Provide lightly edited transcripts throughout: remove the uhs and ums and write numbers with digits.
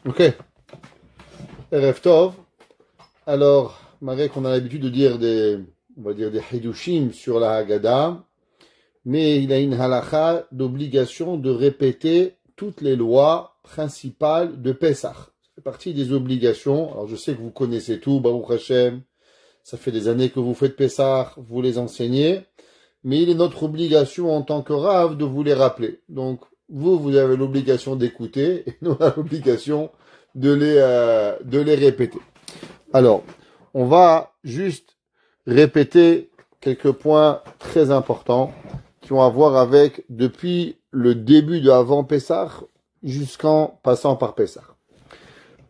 Ok. Erev Tov. Alors, malgré qu'on a l'habitude de dire on va dire des hidushim sur la Haggadah, mais il a une halakha d'obligation de répéter toutes les lois principales de Pessah. Ça fait partie des obligations. Alors, je sais que vous connaissez tout, Baruch Hashem. Ça fait des années que vous faites Pessah, vous les enseignez. Mais il est notre obligation en tant que Rav de vous les rappeler. Donc, vous avez l'obligation d'écouter et nous, on a l'obligation de les répéter. Alors, on va juste répéter quelques points très importants qui ont à voir avec depuis le début de avant Pessah jusqu'en passant par Pessah.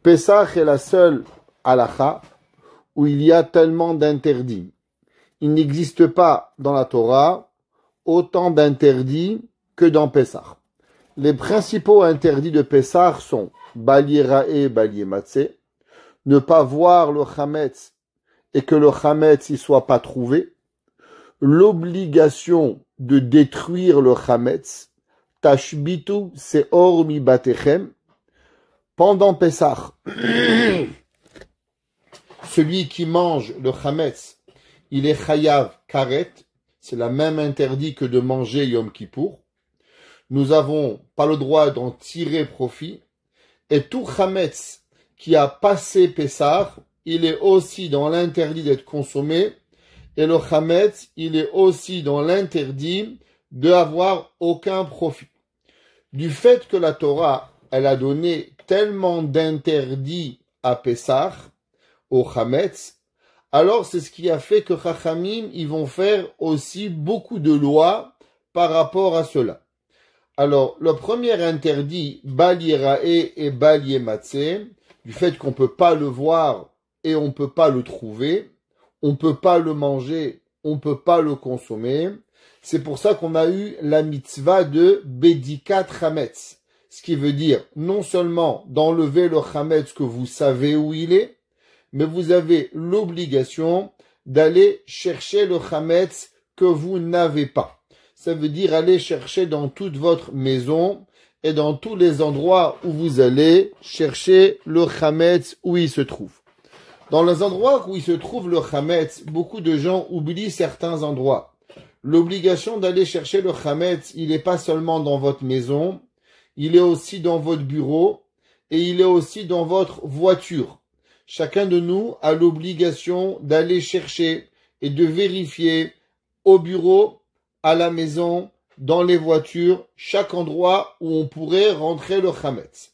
Pessah est la seule halakha où il y a tellement d'interdits. Il n'existe pas dans la Torah autant d'interdits que dans Pessah. Les principaux interdits de Pessah sont Bali Ra'e, Bali Matzeh, ne pas voir le Chametz et que le Chametz y soit pas trouvé, l'obligation de détruire le Chametz, Tashbitu Seor Mi Batechem, pendant Pessah, celui qui mange le Chametz, il est Chayav Karet, c'est la même interdit que de manger Yom Kippour. Nous n'avons pas le droit d'en tirer profit. Et tout Chametz qui a passé Pessah, il est aussi dans l'interdit d'être consommé. Et le Chametz, il est aussi dans l'interdit d'avoir aucun profit. Du fait que la Torah, elle a donné tellement d'interdits à Pessah, au Chametz, alors c'est ce qui a fait que Chachamim, ils vont faire aussi beaucoup de lois par rapport à cela. Alors, le premier interdit, Bal Yirae et Bal Yematzeh, du fait qu'on peut pas le voir et on peut pas le trouver, on peut pas le manger, on peut pas le consommer, c'est pour ça qu'on a eu la mitzvah de Bedikat Chametz, ce qui veut dire non seulement d'enlever le Chametz que vous savez où il est, mais vous avez l'obligation d'aller chercher le Chametz que vous n'avez pas. Ça veut dire aller chercher dans toute votre maison et dans tous les endroits où vous allez chercher le Chametz où il se trouve. Dans les endroits où il se trouve le Chametz, beaucoup de gens oublient certains endroits. L'obligation d'aller chercher le Chametz, il n'est pas seulement dans votre maison, il est aussi dans votre bureau et il est aussi dans votre voiture. Chacun de nous a l'obligation d'aller chercher et de vérifier au bureau, à la maison, dans les voitures, chaque endroit où on pourrait rentrer le Chametz.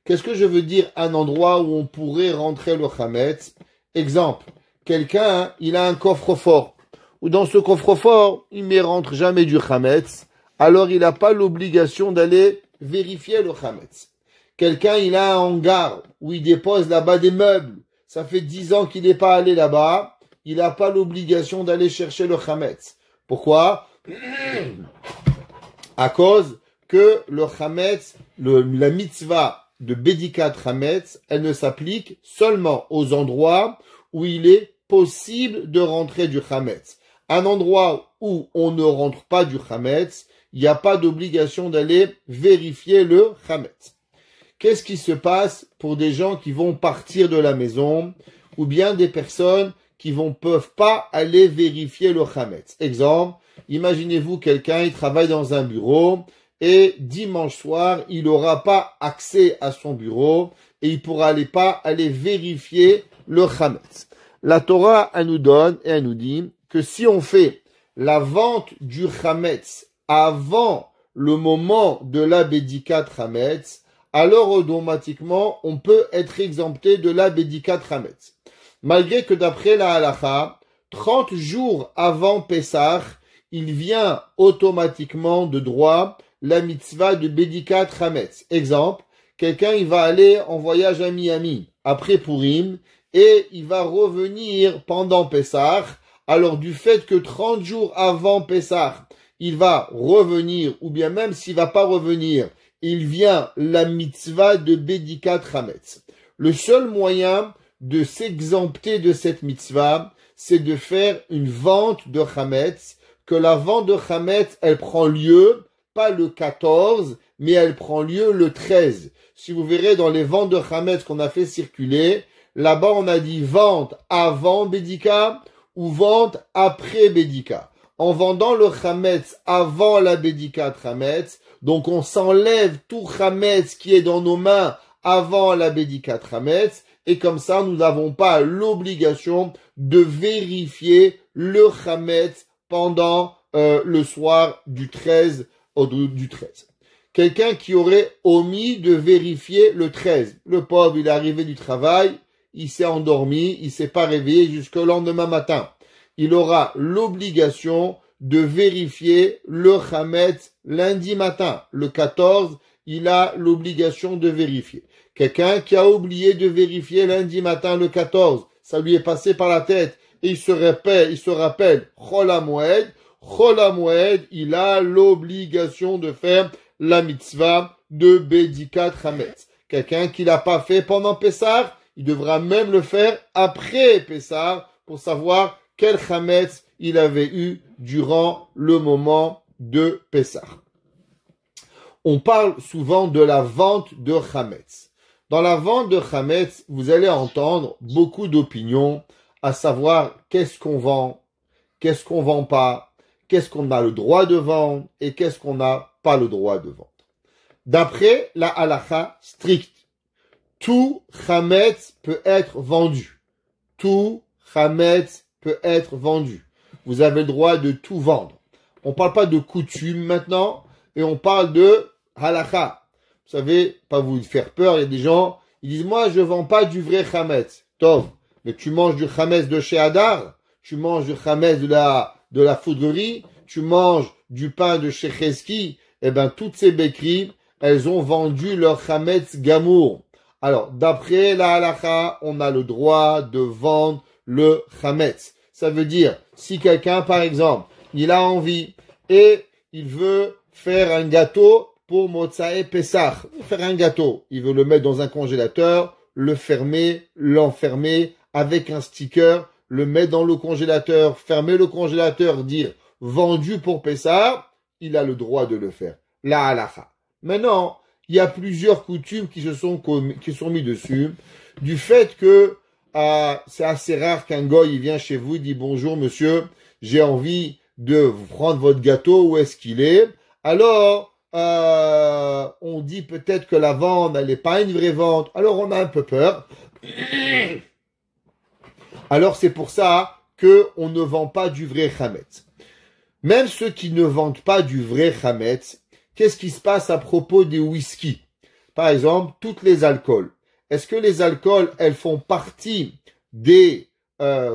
Qu'est-ce que je veux dire un endroit où on pourrait rentrer le Chametz? Exemple, quelqu'un, il a un coffre-fort, ou dans ce coffre-fort, il ne rentre jamais du Chametz, alors il n'a pas l'obligation d'aller vérifier le Chametz. Quelqu'un, il a un hangar où il dépose là-bas des meubles. Ça fait 10 ans qu'il n'est pas allé là-bas. Il n'a pas l'obligation d'aller chercher le Chametz. Pourquoi? À cause que le Chametz, la mitzvah de Bedikat Chametz, elle ne s'applique seulement aux endroits où il est possible de rentrer du Chametz. Un endroit où on ne rentre pas du Chametz, il n'y a pas d'obligation d'aller vérifier le Chametz. Qu'est-ce qui se passe pour des gens qui vont partir de la maison ou bien des personnes qui peuvent pas aller vérifier le Chametz? Exemple, imaginez-vous quelqu'un, il travaille dans un bureau et dimanche soir, il n'aura pas accès à son bureau et il pourra pas aller vérifier le Chametz. La Torah, elle nous donne et elle nous dit que si on fait la vente du Chametz avant le moment de la Bedikat Chametz, alors automatiquement, on peut être exempté de la Bedikat Chametz. Malgré que d'après la halakha, 30 jours avant Pessah, il vient automatiquement de droit la mitzvah de Bedikat Chametz. Exemple, quelqu'un il va aller en voyage à Miami après Purim et il va revenir pendant Pessah. Alors du fait que 30 jours avant Pessah, il va revenir, ou bien même s'il va pas revenir, il vient la mitzvah de Bedikat Chametz. Le seul moyen de s'exempter de cette mitzvah, c'est de faire une vente de Chametz, que la vente de Chametz, elle prend lieu, pas le 14, mais elle prend lieu le 13. Si vous verrez dans les ventes de Chametz qu'on a fait circuler, là-bas on a dit vente avant Bédika ou vente après Bédika. En vendant le Chametz avant la Bédika Chametz, donc on s'enlève tout Chametz qui est dans nos mains avant la Bédika Chametz, et comme ça nous n'avons pas l'obligation de vérifier le Chametz pendant le soir du 13 au du 13. Quelqu'un qui aurait omis de vérifier le 13. Le pauvre, il est arrivé du travail, il s'est endormi, il s'est pas réveillé jusqu'au lendemain matin. Il aura l'obligation de vérifier le Chametz lundi matin. Le 14, il a l'obligation de vérifier. Quelqu'un qui a oublié de vérifier lundi matin le 14, ça lui est passé par la tête et il se rappelle Chol HaMoed, il a l'obligation de faire la mitzvah de Bédikat Chametz. Quelqu'un qui l'a pas fait pendant Pessah, il devra même le faire après Pessah pour savoir quel Chametz il avait eu durant le moment de Pessah. On parle souvent de la vente de Chametz. Dans la vente de Chametz, vous allez entendre beaucoup d'opinions, à savoir qu'est-ce qu'on vend pas, qu'est-ce qu'on a le droit de vendre et qu'est-ce qu'on n'a pas le droit de vendre. D'après la halakha stricte, tout Chametz peut être vendu. Tout Chametz peut être vendu. Vous avez le droit de tout vendre. On parle pas de coutume maintenant, et on parle de halakha. Vous savez, pas vous faire peur, il y a des gens, ils disent, moi, je vends pas du vrai Chametz. Tov, mais tu manges du Chametz de chez Hadar, tu manges du Chametz de la foudrerie, tu manges du pain de chez Chesky, eh ben, toutes ces béqueries, elles ont vendu leur Chametz Gamour. Alors, d'après la halakha, on a le droit de vendre le Chametz. Ça veut dire, si quelqu'un, par exemple, il a envie et il veut faire un gâteau pour Motsae Pessah, faire un gâteau, il veut le mettre dans un congélateur, le fermer, l'enfermer avec un sticker, le mettre dans le congélateur, fermer le congélateur, dire vendu pour Pessah, il a le droit de le faire. La halakha. Maintenant, il y a plusieurs coutumes qui sont mis dessus, du fait que c'est assez rare qu'un goy il vient chez vous, il dit bonjour monsieur, j'ai envie de vous prendre votre gâteau, où est-ce qu'il est? Alors, on dit peut-être que la vente, elle n'est pas une vraie vente, alors on a un peu peur. Alors c'est pour ça que on ne vend pas du vrai Chametz. Même ceux qui ne vendent pas du vrai Chametz, qu'est-ce qui se passe à propos des whisky? Par exemple, toutes les alcools. Est-ce que les alcools, elles font partie des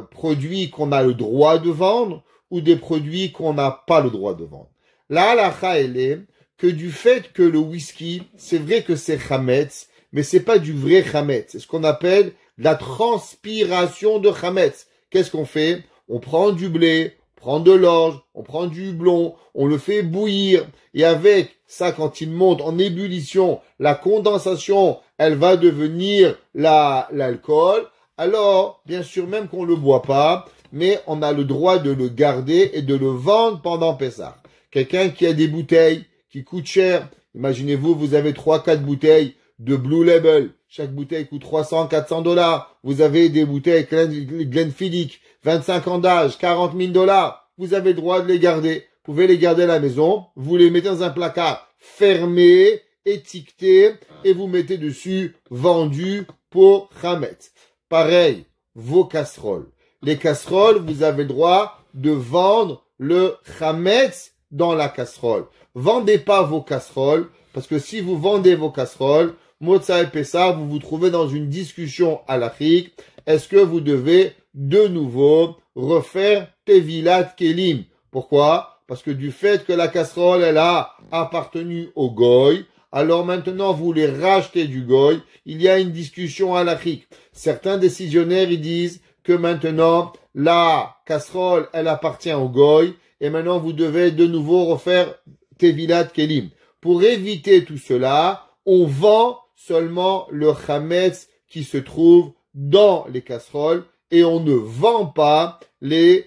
produits qu'on a le droit de vendre ou des produits qu'on n'a pas le droit de vendre? La halakha, elle est que du fait que le whisky, c'est vrai que c'est Chametz, mais c'est pas du vrai Chametz. C'est ce qu'on appelle la transpiration de Chametz. Qu'est-ce qu'on fait? On prend du blé, on prend de l'orge, on prend du houblon, on le fait bouillir, et avec ça, quand il monte en ébullition, la condensation, elle va devenir l'alcool. Alors, bien sûr, même qu'on le boit pas, mais on a le droit de le garder et de le vendre pendant Pessah. Quelqu'un qui a des bouteilles qui coûtent cher, imaginez-vous, vous avez 3-4 bouteilles de Blue Label, chaque bouteille coûte $300-400. Vous avez des bouteilles Glenfiddich, 25 ans d'âge, $40,000. Vous avez le droit de les garder. Vous pouvez les garder à la maison. Vous les mettez dans un placard fermé, étiqueté, et vous mettez dessus vendu pour Chametz. Pareil, vos casseroles. Les casseroles, vous avez le droit de vendre le Chametz dans la casserole. Vendez pas vos casseroles, parce que si vous vendez vos casseroles, Motsa et Pessah, vous vous trouvez dans une discussion halachique. Est-ce que vous devez de nouveau refaire Tevilat Kelim? Pourquoi? Parce que du fait que la casserole, elle a appartenu au goy, alors maintenant vous les rachetez du goy, il y a une discussion halachique. Certains décisionnaires, ils disent que maintenant, la casserole, elle appartient au goy, et maintenant vous devez de nouveau refaire Tevilat Kelim. Pour éviter tout cela, on vend seulement le Chametz qui se trouve dans les casseroles et on ne vend pas les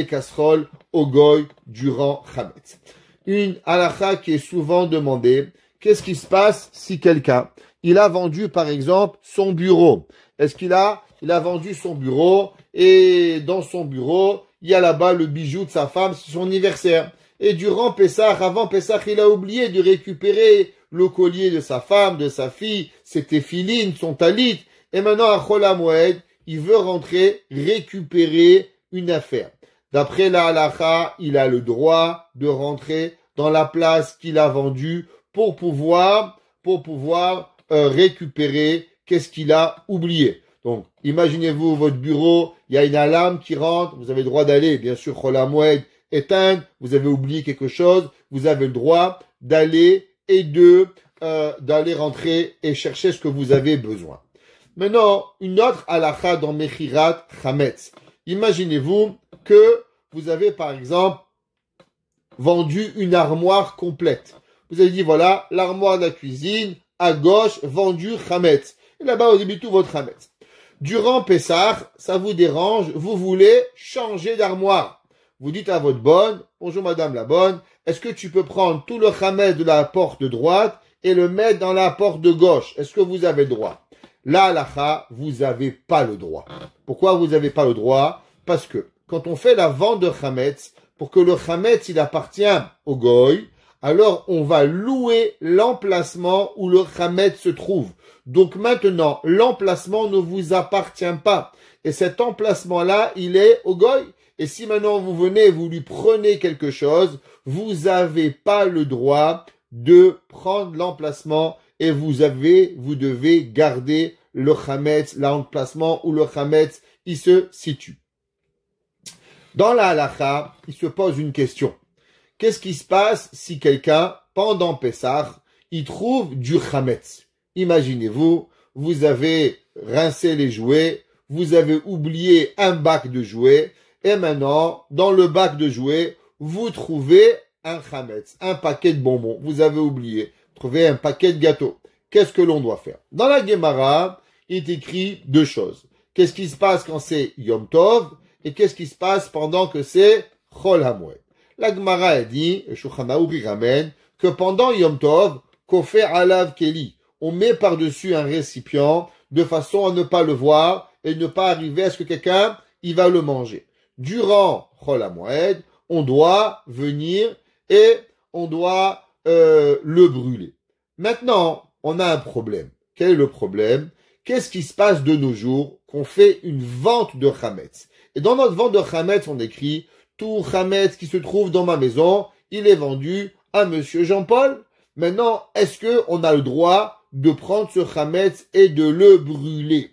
casseroles au goy durant Chametz. une halakha qui est souvent demandée. Qu'est-ce qui se passe si quelqu'un, il a vendu par exemple son bureau? Est-ce il a vendu son bureau et dans son bureau, il y a là-bas le bijou de sa femme, c'est son anniversaire. Et durant Pessah, avant Pessah, il a oublié de récupérer le collier de sa femme, de sa fille, ses téphilines, son talit. Et maintenant, à Chol HaMoed, il veut rentrer, récupérer une affaire. D'après la halakha, il a le droit de rentrer dans la place qu'il a vendue pour pouvoir récupérer qu'est-ce qu'il a oublié. Donc, imaginez-vous votre bureau, il y a une alarme qui rentre, vous avez le droit d'aller, bien sûr, Chol HaMoed, éteindre, vous avez oublié quelque chose, vous avez le droit d'aller et d'aller rentrer et chercher ce que vous avez besoin. Maintenant, une autre halakha dans Mechirat Chametz. Imaginez-vous que vous avez, par exemple, vendu une armoire complète. Vous avez dit, voilà, l'armoire de la cuisine, à gauche, vendu Chametz. Et là-bas, vous avez tout votre Chametz. Durant Pessah, ça vous dérange, vous voulez changer d'armoire. Vous dites à votre bonne, bonjour madame la bonne, est-ce que tu peux prendre tout le Chametz de la porte de droite et le mettre dans la porte de gauche? Est-ce que vous avez le droit? La halakha, vous n'avez pas le droit. Pourquoi vous n'avez pas le droit? Parce que quand on fait la vente de Chametz, pour que le Chametz il appartient au goy, alors on va louer l'emplacement où le Chametz se trouve. Donc maintenant, l'emplacement ne vous appartient pas. Et cet emplacement-là, il est au goy. Et si maintenant vous venez, vous lui prenez quelque chose, vous n'avez pas le droit de prendre l'emplacement et vous devez garder le Chametz, l'emplacement où le Chametz, il se situe. Dans la halakha, il se pose une question. Qu'est-ce qui se passe si quelqu'un, pendant Pessah, il trouve du Chametz? Imaginez-vous, vous avez rincé les jouets, vous avez oublié un bac de jouets, et maintenant, dans le bac de jouets, vous trouvez un Chametz, un paquet de bonbons. Vous avez oublié. Trouvez un paquet de gâteaux. Qu'est-ce que l'on doit faire? Dans la Gemara, il est écrit deux choses. Qu'est-ce qui se passe quand c'est Yom Tov? Et qu'est-ce qui se passe pendant que c'est Chol HaMoed? La Gemara a dit, et Shulchan Aruch ramène, que pendant Yom Tov, Kofer Alav Keli, on met par-dessus un récipient de façon à ne pas le voir et ne pas arriver à ce que quelqu'un, il va le manger. Durant Chol HaMoed, on doit venir et on doit le brûler. Maintenant, on a un problème. Quel est le problème? Qu'est-ce qui se passe de nos jours qu'on fait une vente de Chametz? Et dans notre vente de Chametz, on écrit tout Chametz qui se trouve dans ma maison, il est vendu à Monsieur Jean-Paul. Maintenant, est-ce que on a le droit de prendre ce Chametz et de le brûler?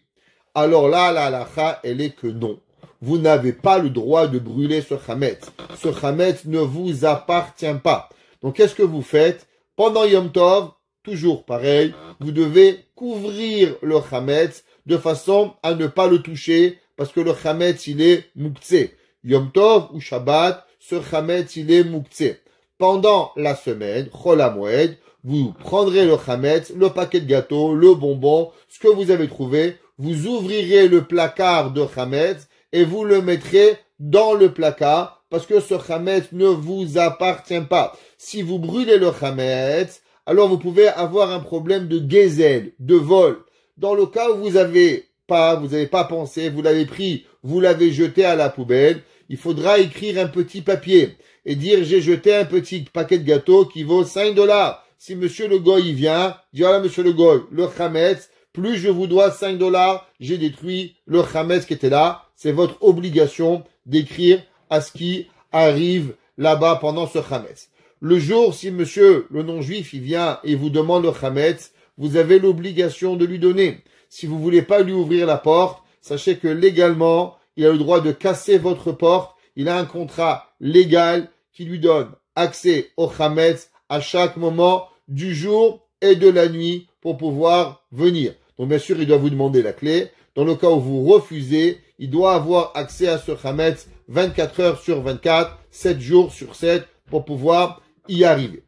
Alors là, la halakha, elle est que non. Vous n'avez pas le droit de brûler ce Chametz. Ce Chametz ne vous appartient pas. Donc, qu'est-ce que vous faites? Pendant Yom Tov, toujours pareil, vous devez couvrir le Chametz de façon à ne pas le toucher parce que le Chametz, il est mouktsé. Yom Tov ou Shabbat, ce Chametz, il est mouktsé. Pendant la semaine, Chol HaMoed, vous prendrez le Chametz, le paquet de gâteaux, le bonbon, ce que vous avez trouvé, vous ouvrirez le placard de Chametz et vous le mettrez dans le placard parce que ce Chametz ne vous appartient pas. Si vous brûlez le Chametz, alors vous pouvez avoir un problème de gezel, de vol. Dans le cas où vous n'avez pas pensé, vous l'avez pris, vous l'avez jeté à la poubelle, il faudra écrire un petit papier et dire j'ai jeté un petit paquet de gâteaux qui vaut $5. Si monsieur le goy il vient, dit voilà monsieur le goy, le Chametz, plus je vous dois $5, j'ai détruit le Chametz qui était là. C'est votre obligation d'écrire à ce qui arrive là-bas pendant ce Chametz. Le jour, si monsieur le non-juif, il vient et vous demande le Chametz, vous avez l'obligation de lui donner. Si vous voulez pas lui ouvrir la porte, sachez que légalement, il a le droit de casser votre porte. Il a un contrat légal qui lui donne accès au Chametz à chaque moment du jour et de la nuit pour pouvoir venir. Donc bien sûr, il doit vous demander la clé. Dans le cas où vous refusez, il doit avoir accès à ce Chametz 24 heures sur 24, 7 jours sur 7 pour pouvoir y arriver.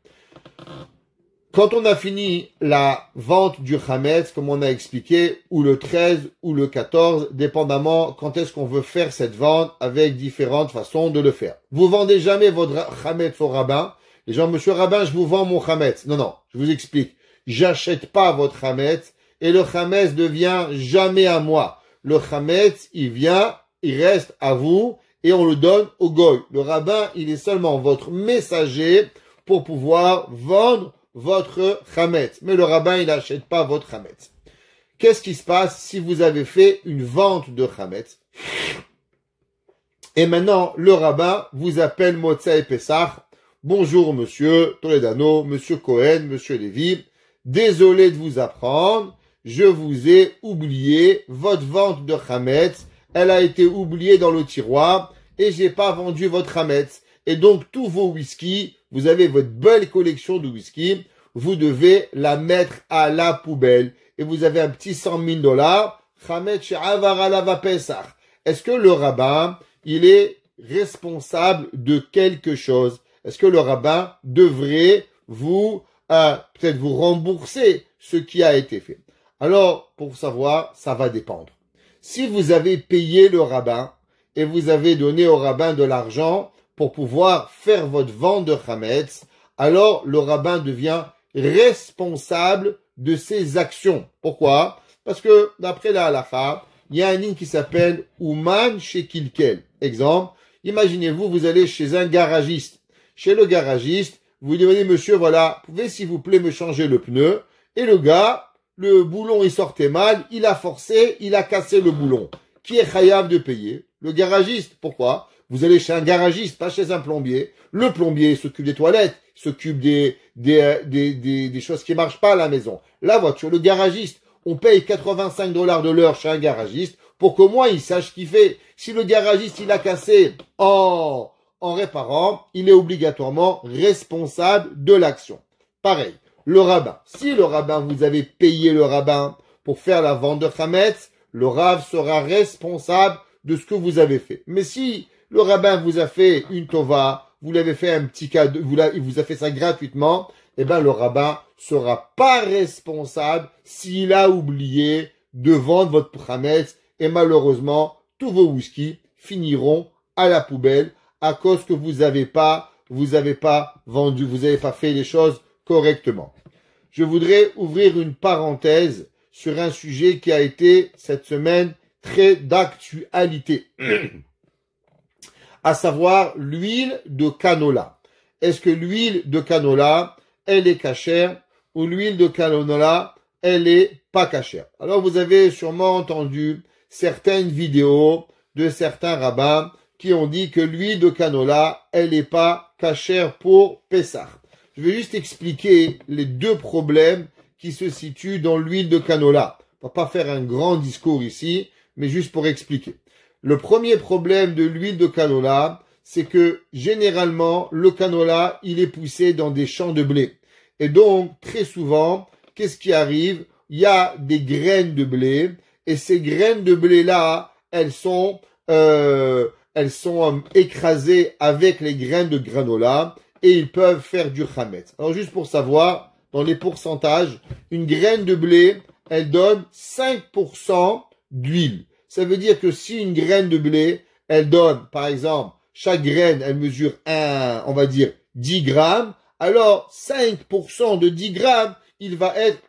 Quand on a fini la vente du Chametz, comme on a expliqué, ou le 13 ou le 14, dépendamment quand est-ce qu'on veut faire cette vente avec différentes façons de le faire. Vous vendez jamais votre Chametz au rabbin. Les gens, monsieur Rabbin, je vous vends mon chametz. Non, non, je vous explique. J'achète pas votre chametz et le chametz devient jamais à moi. Le chametz, il vient, il reste à vous et on le donne au goy. Le rabbin, il est seulement votre messager pour pouvoir vendre votre chametz. Mais le rabbin, il n'achète pas votre chametz. Qu'est-ce qui se passe si vous avez fait une vente de chametz? Et maintenant, le rabbin vous appelle Motsei Pessah. Bonjour, monsieur Toledano, monsieur Cohen, monsieur Lévy. Désolé de vous apprendre. Je vous ai oublié votre vente de chametz. Elle a été oubliée dans le tiroir et j'ai pas vendu votre chametz. Et donc, tous vos whisky, vous avez votre belle collection de whisky, vous devez la mettre à la poubelle. Et vous avez un petit $100,000, chametz she'avar alav Pesach. Est-ce que le rabbin, il est responsable de quelque chose? Est-ce que le rabbin devrait vous, peut-être vous rembourser ce qui a été fait? Alors, pour savoir, ça va dépendre. Si vous avez payé le rabbin et vous avez donné au rabbin de l'argent pour pouvoir faire votre vente de chametz, alors le rabbin devient responsable de ses actions. Pourquoi? Parce que, d'après la halakha, il y a un ligne qui s'appelle Ouman chez Kilkel. Exemple, imaginez-vous, vous allez chez un garagiste. Chez le garagiste, vous lui demandez, monsieur, voilà, pouvez s'il vous plaît me changer le pneu? Et le gars, le boulon il sortait mal, il a forcé, il a cassé le boulon. Qui est chayav de payer? Le garagiste. Pourquoi? Vous allez chez un garagiste, pas chez un plombier. Le plombier s'occupe des toilettes, s'occupe des choses qui marchent pas à la maison. La voiture, le garagiste, on paye $85 de l'heure chez un garagiste pour qu'au moins il sache ce qu'il fait. Si le garagiste il a cassé en réparant, il est obligatoirement responsable de l'action. Pareil, le rabbin. Si le rabbin, vous avez payé le rabbin pour faire la vente de chametz, le rav sera responsable de ce que vous avez fait. Mais si le rabbin vous a fait une tova, vous l'avez fait un petit cadeau, il vous a fait ça gratuitement, eh ben le rabbin sera pas responsable s'il a oublié de vendre votre chametz et malheureusement tous vos whisky finiront à la poubelle à cause que vous avez pas vendu, vous avez pas fait les choses correctement. Je voudrais ouvrir une parenthèse sur un sujet qui a été cette semaine très d'actualité. À savoir l'huile de canola. Est-ce que l'huile de canola, elle est cachère ou l'huile de canola, elle est pas cachère? Alors vous avez sûrement entendu certaines vidéos de certains rabbins qui ont dit que l'huile de canola, elle n'est pas cachère pour Pessah. Je vais juste expliquer les deux problèmes qui se situent dans l'huile de canola. On va pas faire un grand discours ici, mais juste pour expliquer. Le premier problème de l'huile de canola, c'est que généralement, le canola, il est poussé dans des champs de blé. Et donc, très souvent, qu'est-ce qui arrive? Il y a des graines de blé, et ces graines de blé-là, elles sont écrasées avec les graines de granola, et ils peuvent faire du chametz. Alors, juste pour savoir, dans les pourcentages, une graine de blé, elle donne 5% d'huile. Ça veut dire que si une graine de blé, elle donne, par exemple, chaque graine, elle mesure on va dire 10 grammes, alors 5% de 10 grammes, il va être,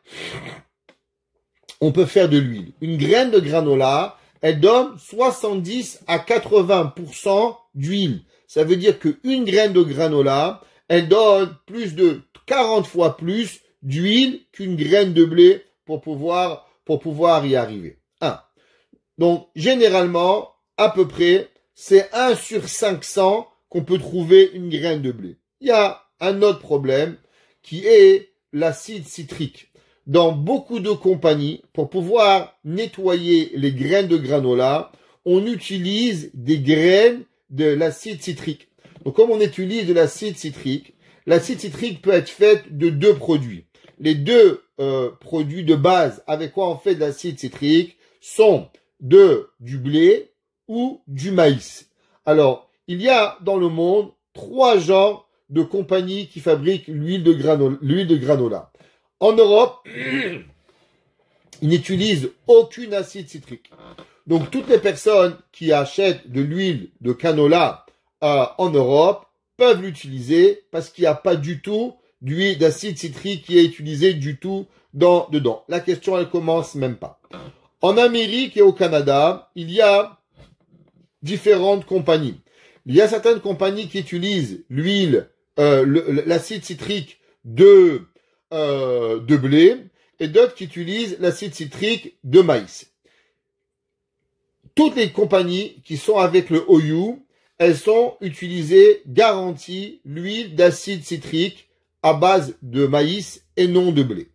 on peut faire de l'huile. Une graine de granola, elle donne 70 à 80% d'huile. Ça veut dire qu'une graine de granola, elle donne plus de 40 fois plus d'huile qu'une graine de blé pour pouvoir y arriver. Donc, généralement, à peu près, c'est 1 sur 500 qu'on peut trouver une graine de blé. Il y a un autre problème qui est l'acide citrique. Dans beaucoup de compagnies, pour pouvoir nettoyer les graines de granola, on utilise des graines de l'acide citrique. Donc, comme on utilise de l'acide citrique peut être fait de deux produits. Les deux produits de base avec quoi on fait de l'acide citrique sont du blé ou du maïs. Alors, il y a dans le monde 3 genres de compagnies qui fabriquent l'huile de granola. En Europe, ils n'utilisent aucune acide citrique. Donc, toutes les personnes qui achètent de l'huile de canola en Europe, peuvent l'utiliser parce qu'il n'y a pas du tout d'huile d'acide citrique qui est utilisée du tout dedans. La question, elle commence même pas. En Amérique et au Canada, il y a différentes compagnies. Il y a certaines compagnies qui utilisent l'huile, l'acide citrique de blé et d'autres qui utilisent l'acide citrique de maïs. Toutes les compagnies qui sont avec le OU, elles sont utilisées, garanties, l'huile d'acide citrique à base de maïs et non de blé.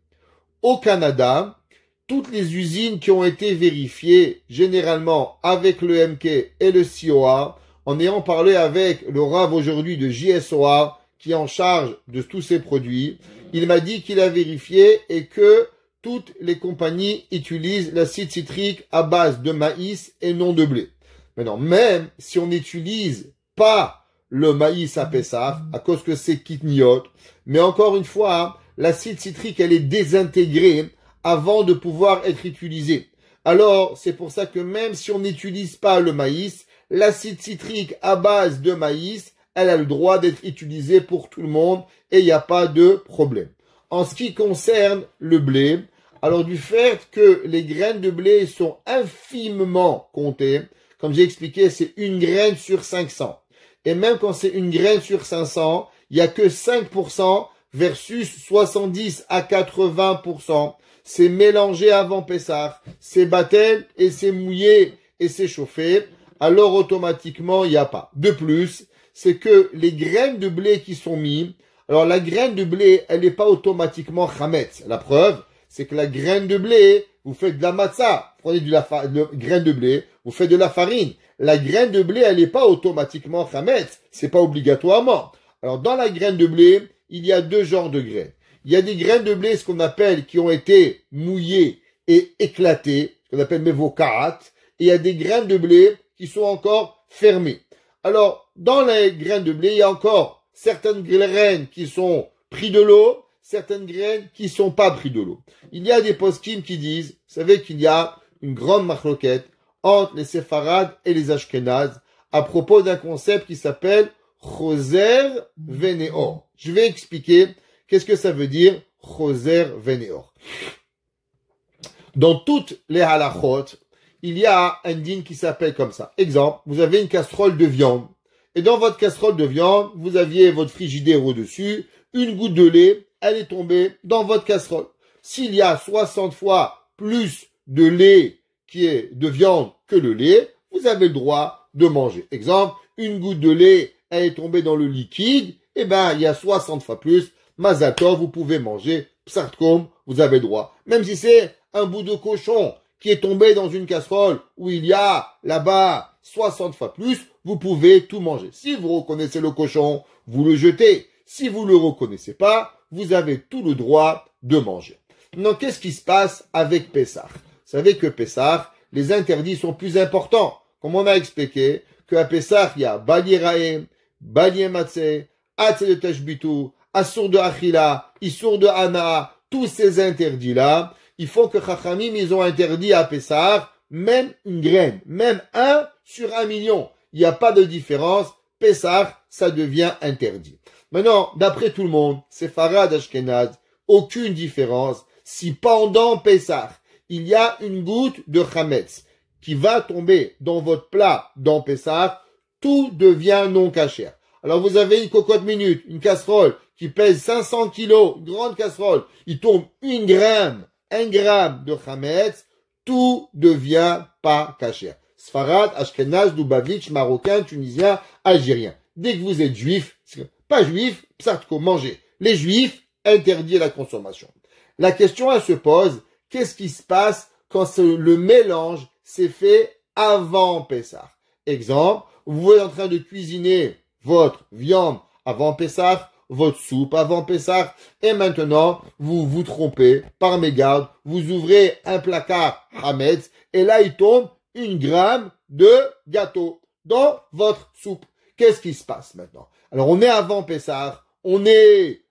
Au Canada, toutes les usines qui ont été vérifiées, généralement avec le MK et le COA, en ayant parlé avec le Rav aujourd'hui de JSOA, qui est en charge de tous ces produits, il m'a dit qu'il a vérifié et que toutes les compagnies utilisent l'acide citrique à base de maïs et non de blé. Maintenant, même si on n'utilise pas le maïs à Pessah, à cause que c'est kitniot, mais encore une fois, l'acide citrique, elle est désintégrée avant de pouvoir être utilisée. Alors, c'est pour ça que même si on n'utilise pas le maïs, l'acide citrique à base de maïs, elle a le droit d'être utilisée pour tout le monde et il n'y a pas de problème. En ce qui concerne le blé, alors du fait que les graines de blé sont infimement comptées, comme j'ai expliqué, c'est une graine sur 500. Et même quand c'est une graine sur 500, il n'y a que 5% versus 70 à 80%. C'est mélangé avant Pessah, c'est battel et c'est mouillé et c'est chauffé. Alors automatiquement, il n'y a pas. De plus, c'est que les graines de blé qui sont mises, alors la graine de blé, elle n'est pas automatiquement chametz. La preuve, c'est que la graine de blé, vous faites de la matzah, vous prenez de la graine de blé, vous faites de la farine. La graine de blé, elle n'est pas automatiquement chametz, c'est pas obligatoirement. Alors dans la graine de blé, il y a deux genres de graines. Il y a des graines de blé, ce qu'on appelle, qui ont été mouillées et éclatées, ce qu'on appelle mevokarat, et il y a des graines de blé qui sont encore fermées. Alors, dans les graines de blé, il y a encore certaines graines qui sont prises de l'eau, certaines graines qui sont pas prises de l'eau. Il y a des poskim qui disent, vous savez qu'il y a une grande machloquette entre les séfarades et les ashkénazes à propos d'un concept qui s'appelle choser veneor. Je vais expliquer qu'est-ce que ça veut dire choser veneor. Dans toutes les halachot, il y a un din qui s'appelle comme ça. Exemple, vous avez une casserole de viande. Et dans votre casserole de viande, vous aviez votre frigidaire au-dessus, une goutte de lait, elle est tombée dans votre casserole. S'il y a 60 fois plus de lait qui est de viande que le lait, vous avez le droit de manger. Exemple, une goutte de lait, elle est tombée dans le liquide, eh ben, il y a 60 fois plus. Mazal tov, vous pouvez manger. Psartkom, vous avez le droit. Même si c'est un bout de cochon qui est tombé dans une casserole où il y a là-bas 60 fois plus, vous pouvez tout manger. Si vous reconnaissez le cochon, vous le jetez. Si vous le reconnaissez pas, vous avez tout le droit de manger. Maintenant, qu'est-ce qui se passe avec Pessah? Vous savez que Pessah, les interdits sont plus importants. Comme on a expliqué, qu'à Pessah, il y a Bali Rae, Bali Matzeh, Atze de Teshbitu, Assur de Achila, Issur de Hana, tous ces interdits-là, il faut que Chachamim, ils ont interdit à Pessah, même une graine, même 1 sur 1 million. Il n'y a pas de différence. Pessah, ça devient interdit. Maintenant, d'après tout le monde, c'est Farad Ashkenaz, aucune différence. Si pendant Pessah, il y a une goutte de Chametz qui va tomber dans votre plat dans Pessah, tout devient non cachère. Alors vous avez une cocotte minute, une casserole qui pèse 500 kilos, une grande casserole, il tombe 1 gramme de Chametz, tout devient pas cachère. Sfarad, Ashkenaz, Lubavitch, Marocain, Tunisien, Algérien. Dès que vous êtes juif, pas juif, psatko, mangez. Les juifs, interdit la consommation. La question, elle se pose, qu'est-ce qui se passe quand le mélange s'est fait avant Pessah? Exemple, vous êtes en train de cuisiner votre viande avant Pessah, votre soupe avant Pessah, et maintenant, vous vous trompez par mégarde, vous ouvrez un placard Hametz, et là, il tombe 1 gramme de gâteau dans votre soupe. Qu'est-ce qui se passe maintenant? Alors, on est avant Pessah, on est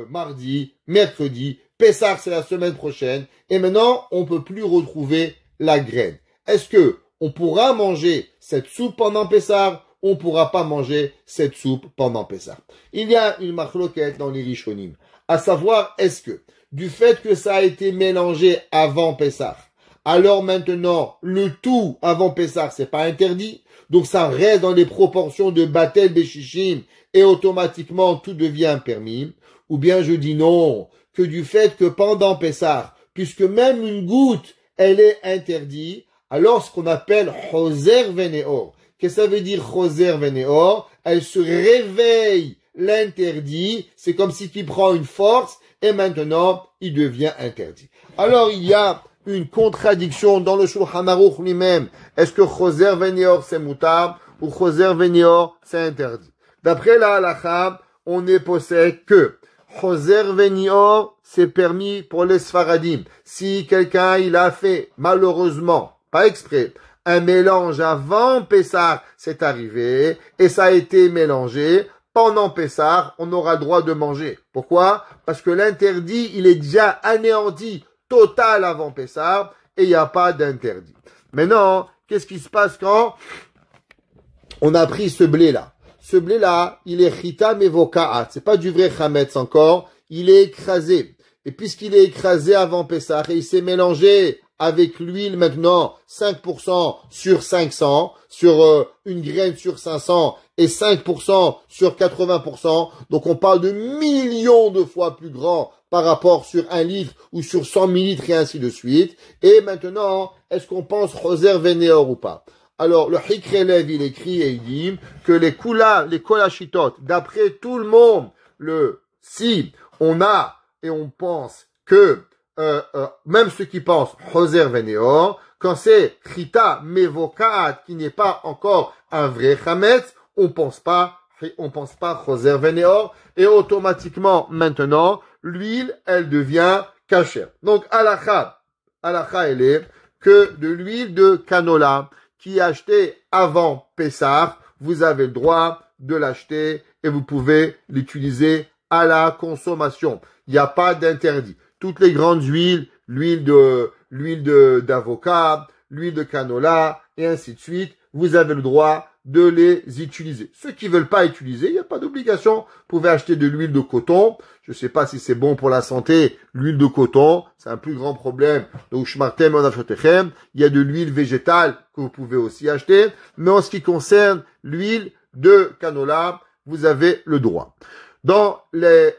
mardi, mercredi, Pessah, c'est la semaine prochaine, et maintenant, on peut plus retrouver la graine. Est-ce que on pourra manger cette soupe pendant Pessah on pourra pas manger cette soupe pendant Pessah. Il y a une machloket dans les Rishonim, à savoir, est-ce que, du fait que ça a été mélangé avant Pessah, alors maintenant, le tout avant Pessah, c'est pas interdit, donc ça reste dans les proportions de Batel Beshishim, et automatiquement tout devient permis, ou bien je dis non, que du fait que pendant Pessah, puisque même une goutte, elle est interdite, alors ce qu'on appelle Choser Veneor. Qu'est-ce que ça veut dire Choser Veneor? Elle se réveille l'interdit, c'est comme si qui prend une force, et maintenant, il devient interdit. Alors il y a une contradiction dans le Shulchan Aruch lui-même. Est-ce que Choser Veneor c'est mutar, ou Choser Veneor c'est interdit? D'après la halakha, on est possède que Choser Veneor, c'est permis pour les Sfaradim. Si quelqu'un, il a fait, malheureusement, pas exprès, un mélange avant Pessah, c'est arrivé, et ça a été mélangé, pendant Pessah, on aura le droit de manger. Pourquoi? Parce que l'interdit, il est déjà anéanti, total avant Pessah, et il n'y a pas d'interdit. Maintenant, qu'est-ce qui se passe quand on a pris ce blé-là? Ce blé-là, il est chita mevokaat. C'est pas du vrai chametz encore. Il est écrasé. Et puisqu'il est écrasé avant Pessah et il s'est mélangé avec l'huile maintenant, 5% sur 500, sur une graine sur 500 et 5% sur 80%. Donc on parle de millions de fois plus grand par rapport sur 1 litre ou sur 100 millilitres et ainsi de suite. Et maintenant, est-ce qu'on pense Choser Veneor ou pas? Alors, le Hikrelev, il écrit et il dit que les kolashitot, d'après tout le monde, si on a et on pense que, même ceux qui pensent Choser Veneor, quand c'est Chita Mevokaat, qui n'est pas encore un vrai Chametz, on pense pas Choser Veneor, et automatiquement, maintenant, l'huile, elle devient cachère. Donc, halakha, elle est que de l'huile de canola, qui est acheté avant Pessah, vous avez le droit de l'acheter et vous pouvez l'utiliser à la consommation. Il n'y a pas d'interdit. Toutes les grandes huiles, l'huile d'avocat, l'huile de canola et ainsi de suite, vous avez le droit de les utiliser. Ceux qui veulent pas utiliser, il n'y a pas d'obligation. Vous pouvez acheter de l'huile de coton. Je ne sais pas si c'est bon pour la santé, l'huile de coton. C'est un plus grand problème. Donc, shmartem en afrotechem. Il y a de l'huile végétale que vous pouvez aussi acheter. Mais en ce qui concerne l'huile de canola, vous avez le droit. Dans les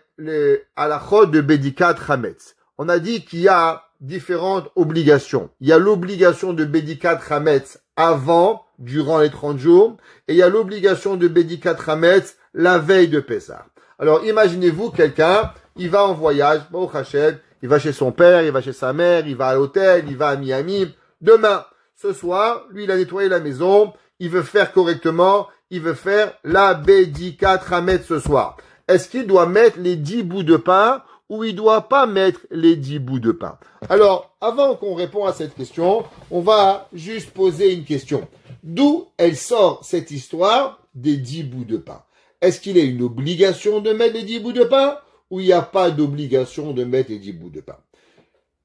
halachot de Bedikat Chametz, on a dit qu'il y a différentes obligations. Il y a l'obligation de Bedikat Chametz avant, durant les 30 jours, et il y a l'obligation de Bedikat Chametz la veille de Pessah. Alors, imaginez-vous quelqu'un, il va en voyage, au Hachem, il va chez son père, il va chez sa mère, il va à l'hôtel, il va à Miami. Demain, ce soir, lui, il a nettoyé la maison, il veut faire correctement, il veut faire la Bedikat Chametz ce soir. Est-ce qu'il doit mettre les 10 bouts de pain ou il doit pas mettre les 10 bouts de pain? Alors, avant qu'on réponde à cette question, on va juste poser une question. D'où elle sort cette histoire des 10 bouts de pain? Est-ce qu'il y a une obligation de mettre les 10 bouts de pain ou il n'y a pas d'obligation de mettre les 10 bouts de pain?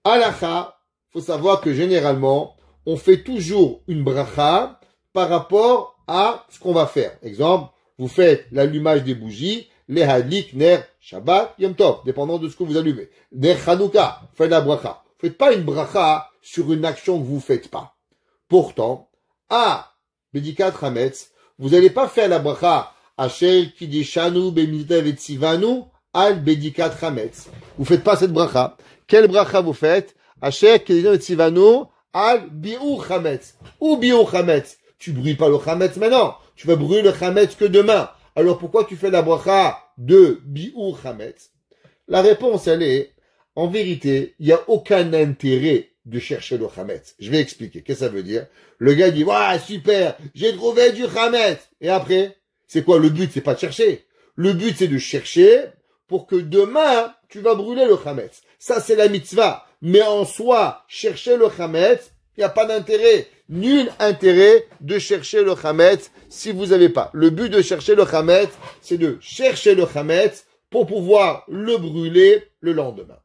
Halakha, faut savoir que généralement, on fait toujours une bracha par rapport à ce qu'on va faire. Exemple, vous faites l'allumage des bougies, les hadlik, ner, Shabbat, Yom Tov, dépendant de ce que vous allumez. Ner Hanouka, faites la bracha. Faites pas une bracha sur une action que vous faites pas. Pourtant, à Bedikat Chametz, vous n'allez pas faire la bracha Asher Kidishanu Bemita Vetsivanu al Bedikat Chametz. Vous faites pas cette bracha. Quelle bracha vous faites? Asher Kidishanu Vetsivanu al Biur Chametz. Ou Biur Chametz. Tu brûles pas le Chametz maintenant. Tu vas brûler le Chametz que demain. Alors pourquoi tu fais la bracha de Biur Chametz? La réponse, elle est, en vérité, il n'y a aucun intérêt de chercher le Chametz. Je vais expliquer. Qu'est-ce que ça veut dire? Le gars dit, ouais, super, j'ai trouvé du Chametz. Et après, c'est quoi? Le but, c'est pas de chercher. Le but, c'est de chercher pour que demain, tu vas brûler le Chametz. Ça, c'est la mitzvah. Mais en soi, chercher le Chametz, il n'y a pas d'intérêt. Nul intérêt de chercher le Chametz si vous n'avez pas. Le but de chercher le Chametz, c'est de chercher le Chametz pour pouvoir le brûler le lendemain.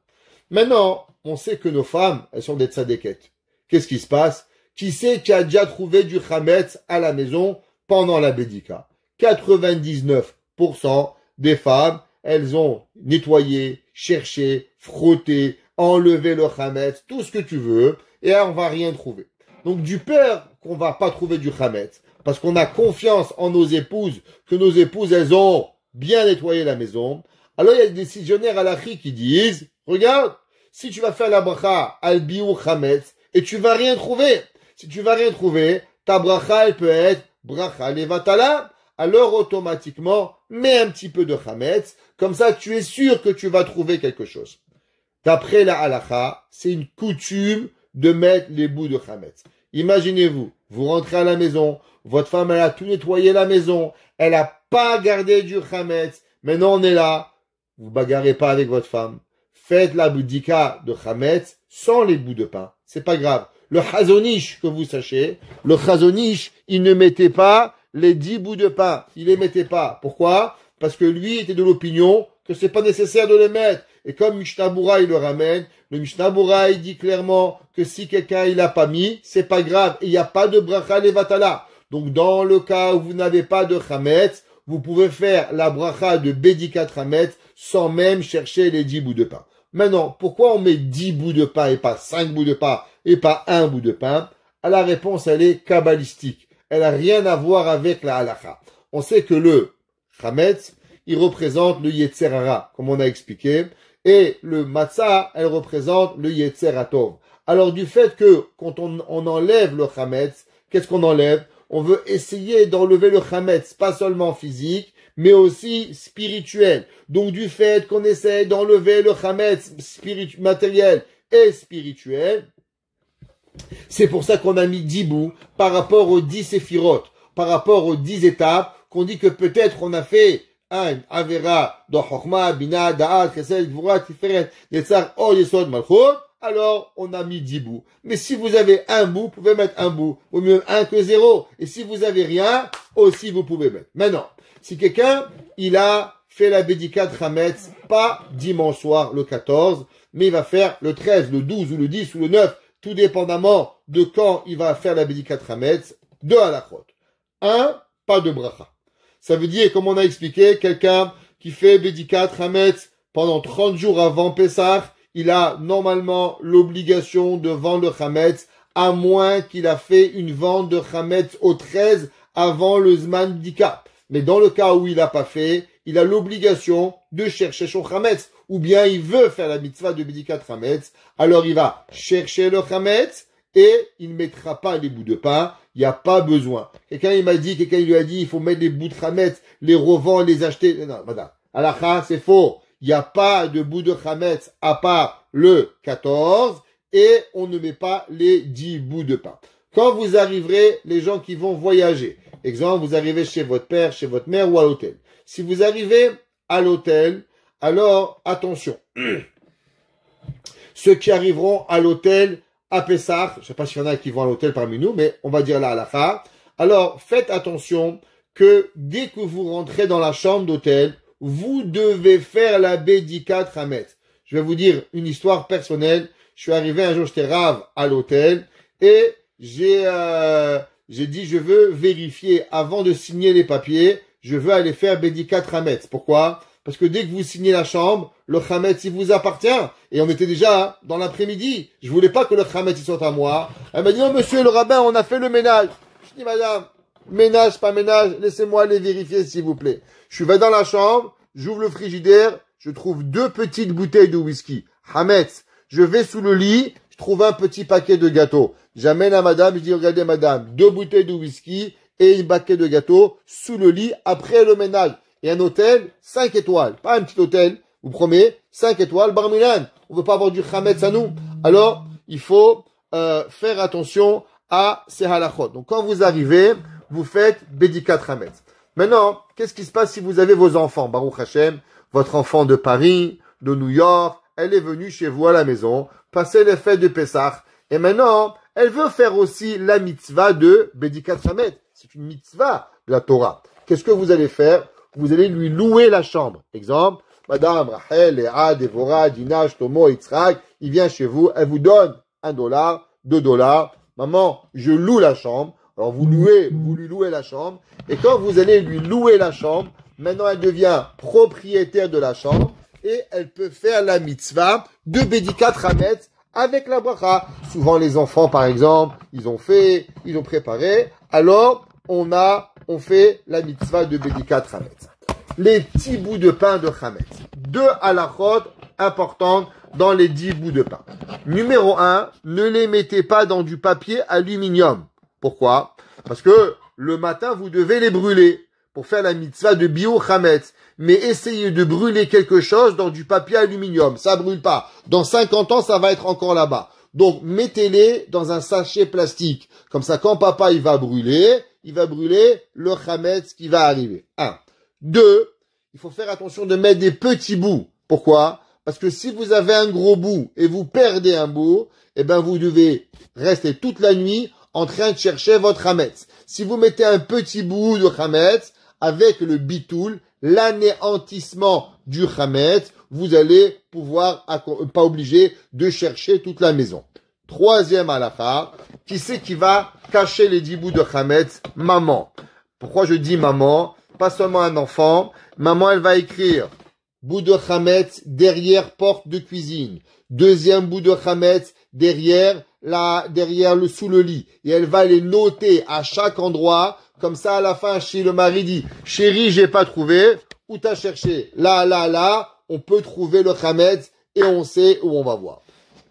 Maintenant, on sait que nos femmes, elles sont des tzadékettes. Qu'est-ce qui se passe? Qui sait qui a déjà trouvé du Chametz à la maison pendant la Bédika. 99% des femmes, elles ont nettoyé, cherché, frotté, enlevé le chametz, tout ce que tu veux, et on va rien trouver. Donc du peur qu'on va pas trouver du chametz, parce qu'on a confiance en nos épouses, que nos épouses, elles ont bien nettoyé la maison. Alors il y a des décisionnaires halakhiques qui disent, regarde, si tu vas faire la bracha al biur chametz, et tu vas rien trouver, si tu vas rien trouver, ta bracha, elle peut être bracha levatala, alors automatiquement, mets un petit peu de chametz, comme ça tu es sûr que tu vas trouver quelque chose. D'après la halakha, c'est une coutume de mettre les bouts de chametz. Imaginez-vous, vous rentrez à la maison, votre femme elle a tout nettoyé la maison, elle a pas gardé du chametz, maintenant on est là, vous bagarrez pas avec votre femme, faites la boudika de chametz sans les bouts de pain, c'est pas grave. Le chazonish, que vous sachiez, le chazonish, il ne mettait pas les 10 bouts de pain, il les mettait pas. Pourquoi? Parce que lui était de l'opinion que c'est pas nécessaire de les mettre. Et comme Mishnah Bura, il le ramène, le Mishnah Bura, il dit clairement que si quelqu'un il a pas mis, c'est pas grave. Il n'y a pas de bracha levatala. Donc, dans le cas où vous n'avez pas de chametz, vous pouvez faire la bracha de Bédikat chametz sans même chercher les 10 bouts de pain. Maintenant, pourquoi on met 10 bouts de pain et pas 5 bouts de pain et pas un bout de pain? La réponse, elle est kabbalistique. Elle n'a rien à voir avec la halakha. On sait que le chametz, il représente le Yetzer Hara, comme on a expliqué, et le matzah, elle représente le Yetzer Hatov. Alors du fait que quand on enlève le chametz, qu'est-ce qu'on enlève? On veut essayer d'enlever le chametz, pas seulement physique, mais aussi spirituel. Donc du fait qu'on essaie d'enlever le chametz matériel et spirituel, c'est pour ça qu'on a mis 10 bouts par rapport aux 10 séphirotes, par rapport aux 10 étapes, qu'on dit que peut-être on a fait un Avera de Chokhmah, Bina, Da'at, Chesed, Gvura, Tiferet, Netzach, Or, Yesod, Malchut, alors on a mis 10 bouts. Mais si vous avez un bout, vous pouvez mettre un bout. Au mieux 1 que 0. Et si vous avez rien, aussi vous pouvez mettre. Maintenant, si quelqu'un, il a fait la Bédikat Chametz, pas dimanche soir, le 14, mais il va faire le 13, le 12, ou le 10, ou le 9, tout dépendamment de quand il va faire la Bédikat Chametz, 2 halachot. 1, pas de bracha. Ça veut dire, comme on a expliqué, quelqu'un qui fait Bédikat Chametz pendant 30 jours avant Pessah, il a normalement l'obligation de vendre le Chametz, à moins qu'il a fait une vente de Chametz au 13 avant le Zman Bdika. Mais dans le cas où il n'a pas fait, il a l'obligation de chercher son Chametz. Ou bien il veut faire la mitzvah de Bédikat Chametz, alors il va chercher le Chametz et il ne mettra pas les bouts de pain. Il n'y a pas besoin. Quelqu'un lui a dit, il faut mettre les bouts de chametz, les revendre, les acheter. Non, madame. Halakha, c'est faux. Il n'y a pas de bouts de chametz à part le 14 et on ne met pas les 10 bouts de pain. Quand vous arriverez, les gens qui vont voyager, exemple, vous arrivez chez votre père, chez votre mère ou à l'hôtel. Si vous arrivez à l'hôtel, alors attention. Ceux qui arriveront à l'hôtel à Pessah, je ne sais pas s'il y en a qui vont à l'hôtel parmi nous, mais on va dire la halakha. Alors, faites attention que dès que vous rentrez dans la chambre d'hôtel, vous devez faire la Bédikat Chametz. Je vais vous dire une histoire personnelle. Je suis arrivé un jour, j'étais rave à l'hôtel et j'ai dit, je veux vérifier avant de signer les papiers, je veux aller faire Bédikat Chametz. Pourquoi? Parce que dès que vous signez la chambre, le chametz, il vous appartient. Et on était déjà dans l'après-midi. Je voulais pas que le chametz, il soit à moi. Elle m'a dit, non, monsieur le rabbin, on a fait le ménage. Je dis, madame, ménage, pas ménage, laissez-moi aller vérifier, s'il vous plaît. Je vais dans la chambre, j'ouvre le frigidaire, je trouve 2 petites bouteilles de whisky. Chametz. Je vais sous le lit, je trouve un petit paquet de gâteaux. J'amène à madame, je dis, regardez, madame, 2 bouteilles de whisky et une paquet de gâteaux sous le lit après le ménage. Et un hôtel, 5 étoiles. Pas un petit hôtel, vous promettez, 5 étoiles, Bar Milan. On veut pas avoir du chametz à nous. Alors, il faut faire attention à ces halachot. Donc, quand vous arrivez, vous faites Bédikat Chametz. Maintenant, qu'est-ce qui se passe si vous avez vos enfants? Baruch Hashem, votre enfant de Paris, de New York, elle est venue chez vous à la maison, passer les fêtes de Pessah. Et maintenant, elle veut faire aussi la mitzvah de Bédikat Chametz. C'est une mitzvah de la Torah. Qu'est-ce que vous allez faire? Vous allez lui louer la chambre. Exemple, Madame Rachel, Léa, Dévorah, Dina, Shlomo, Yitzhak, il vient chez vous, elle vous donne $1, $2. Maman, je loue la chambre. Alors vous lui louez la chambre, et quand vous allez lui louer la chambre, maintenant elle devient propriétaire de la chambre, et elle peut faire la mitzvah de Bédikat Hametz avec la bracha. Souvent les enfants, par exemple, ils ont préparé, alors on fait la mitzvah de Bédikat Hametz. Les petits bouts de pain de Hametz. 2 halachot importantes dans les 10 bouts de pain. Numéro 1, ne les mettez pas dans du papier aluminium. Pourquoi? Parce que le matin, vous devez les brûler pour faire la mitzvah de bio Hametz. Mais essayez de brûler quelque chose dans du papier aluminium. Ça brûle pas. Dans 50 ans, ça va être encore là-bas. Donc, mettez-les dans un sachet plastique. Comme ça, quand papa, il va brûler le Hametz qui va arriver. 1. 2, il faut faire attention de mettre des petits bouts. Pourquoi? Parce que si vous avez un gros bout et vous perdez un bout, eh ben, vous devez rester toute la nuit en train de chercher votre Hametz. Si vous mettez un petit bout de Hametz, avec le bitoul, l'anéantissement du Hametz, vous allez pouvoir, pas obligé de chercher toute la maison. 3e halakha, qui c'est qui va cacher les 10 bouts de Hametz? Maman. Pourquoi je dis maman? Pas seulement un enfant. Maman, elle va écrire bout de Hametz derrière porte de cuisine. 2e bout de Hametz derrière sous le lit. Et elle va les noter à chaque endroit. Comme ça, à la fin, si le mari dit, chérie, j'ai pas trouvé, où t'as cherché? Là, on peut trouver le Hametz et on sait où on va voir.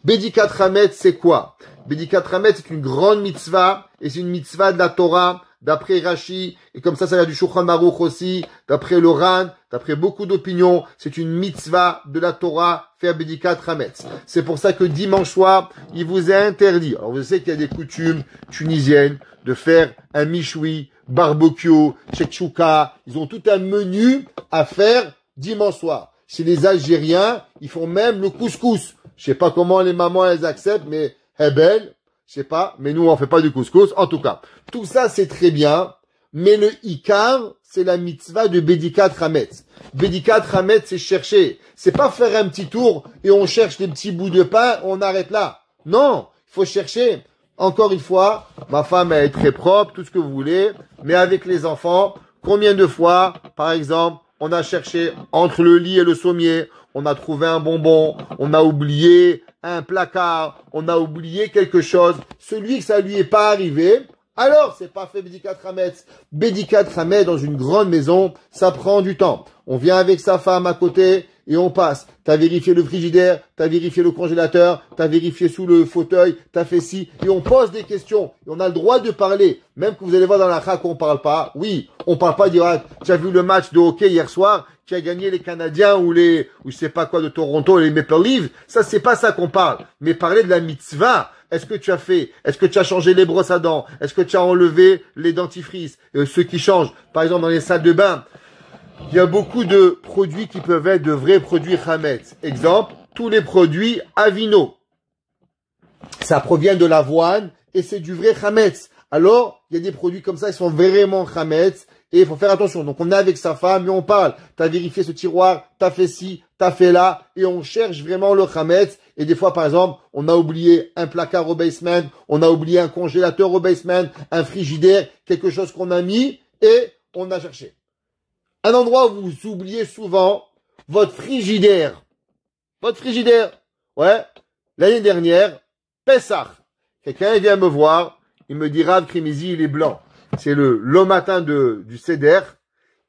Bédikat Hametz, c'est quoi? Bédikat Hametz, c'est une grande mitzvah, et c'est une mitzvah de la Torah, d'après Rashi, et comme ça vient du Shulchan Aruch aussi, d'après le Ran, d'après beaucoup d'opinions, c'est une mitzvah de la Torah, faire Bédikat Hametz. C'est pour ça que dimanche soir, il vous est interdit. Alors, je sais qu'il y a des coutumes tunisiennes de faire un michoui, barbecue, tchetchouka. Ils ont tout un menu à faire dimanche soir. Chez les Algériens, ils font même le couscous. Je sais pas comment les mamans, elles acceptent, mais Hebel, je sais pas, mais nous, on fait pas du couscous. En tout cas, tout ça, c'est très bien, mais le Ikar, c'est la mitzvah de Bédikat Hametz. Bédikat Hametz, c'est chercher. C'est pas faire un petit tour et on cherche des petits bouts de pain, on arrête là. Non, il faut chercher. Encore une fois, ma femme, elle est très propre, tout ce que vous voulez, mais avec les enfants, combien de fois, par exemple, on a cherché entre le lit et le sommier, on a trouvé un bonbon, on a oublié un placard, on a oublié quelque chose, celui que ça lui est pas arrivé, alors c'est pas fait Bédikat Hametz. Bédikat Hametz dans une grande maison, ça prend du temps. On vient avec sa femme à côté et on passe. T'as vérifié le frigidaire, t'as vérifié le congélateur, t'as vérifié sous le fauteuil, t'as fait ci, et on pose des questions. Et on a le droit de parler. Même que vous allez voir dans la chak qu'on parle pas. Oui, on parle pas, dire, tu as vu le match de hockey hier soir, qui a gagné les Canadiens ou je sais pas quoi de Toronto, les Maple Leafs. Ça, c'est pas ça qu'on parle. Mais parler de la mitzvah. Est-ce que tu as fait? Est-ce que tu as changé les brosses à dents? Est-ce que tu as enlevé les dentifrices? Ceux qui changent, par exemple, dans les salles de bain. Il y a beaucoup de produits qui peuvent être de vrais produits Hametz. Exemple, tous les produits Avino. Ça provient de l'avoine et c'est du vrai Hametz. Alors, il y a des produits comme ça, ils sont vraiment Hametz et il faut faire attention. Donc, on est avec sa femme et on parle. T'as vérifié ce tiroir, t'as fait ci, t'as fait là et on cherche vraiment le Hametz. Et des fois, par exemple, on a oublié un placard au basement, on a oublié un congélateur au basement, un frigidaire, quelque chose qu'on a mis et on a cherché. Un endroit où vous oubliez souvent votre frigidaire. Votre frigidaire. Ouais. L'année dernière, Pessah. Quelqu'un vient me voir, il me dit, Rav Krimizi, il est blanc. C'est le matin du Seder,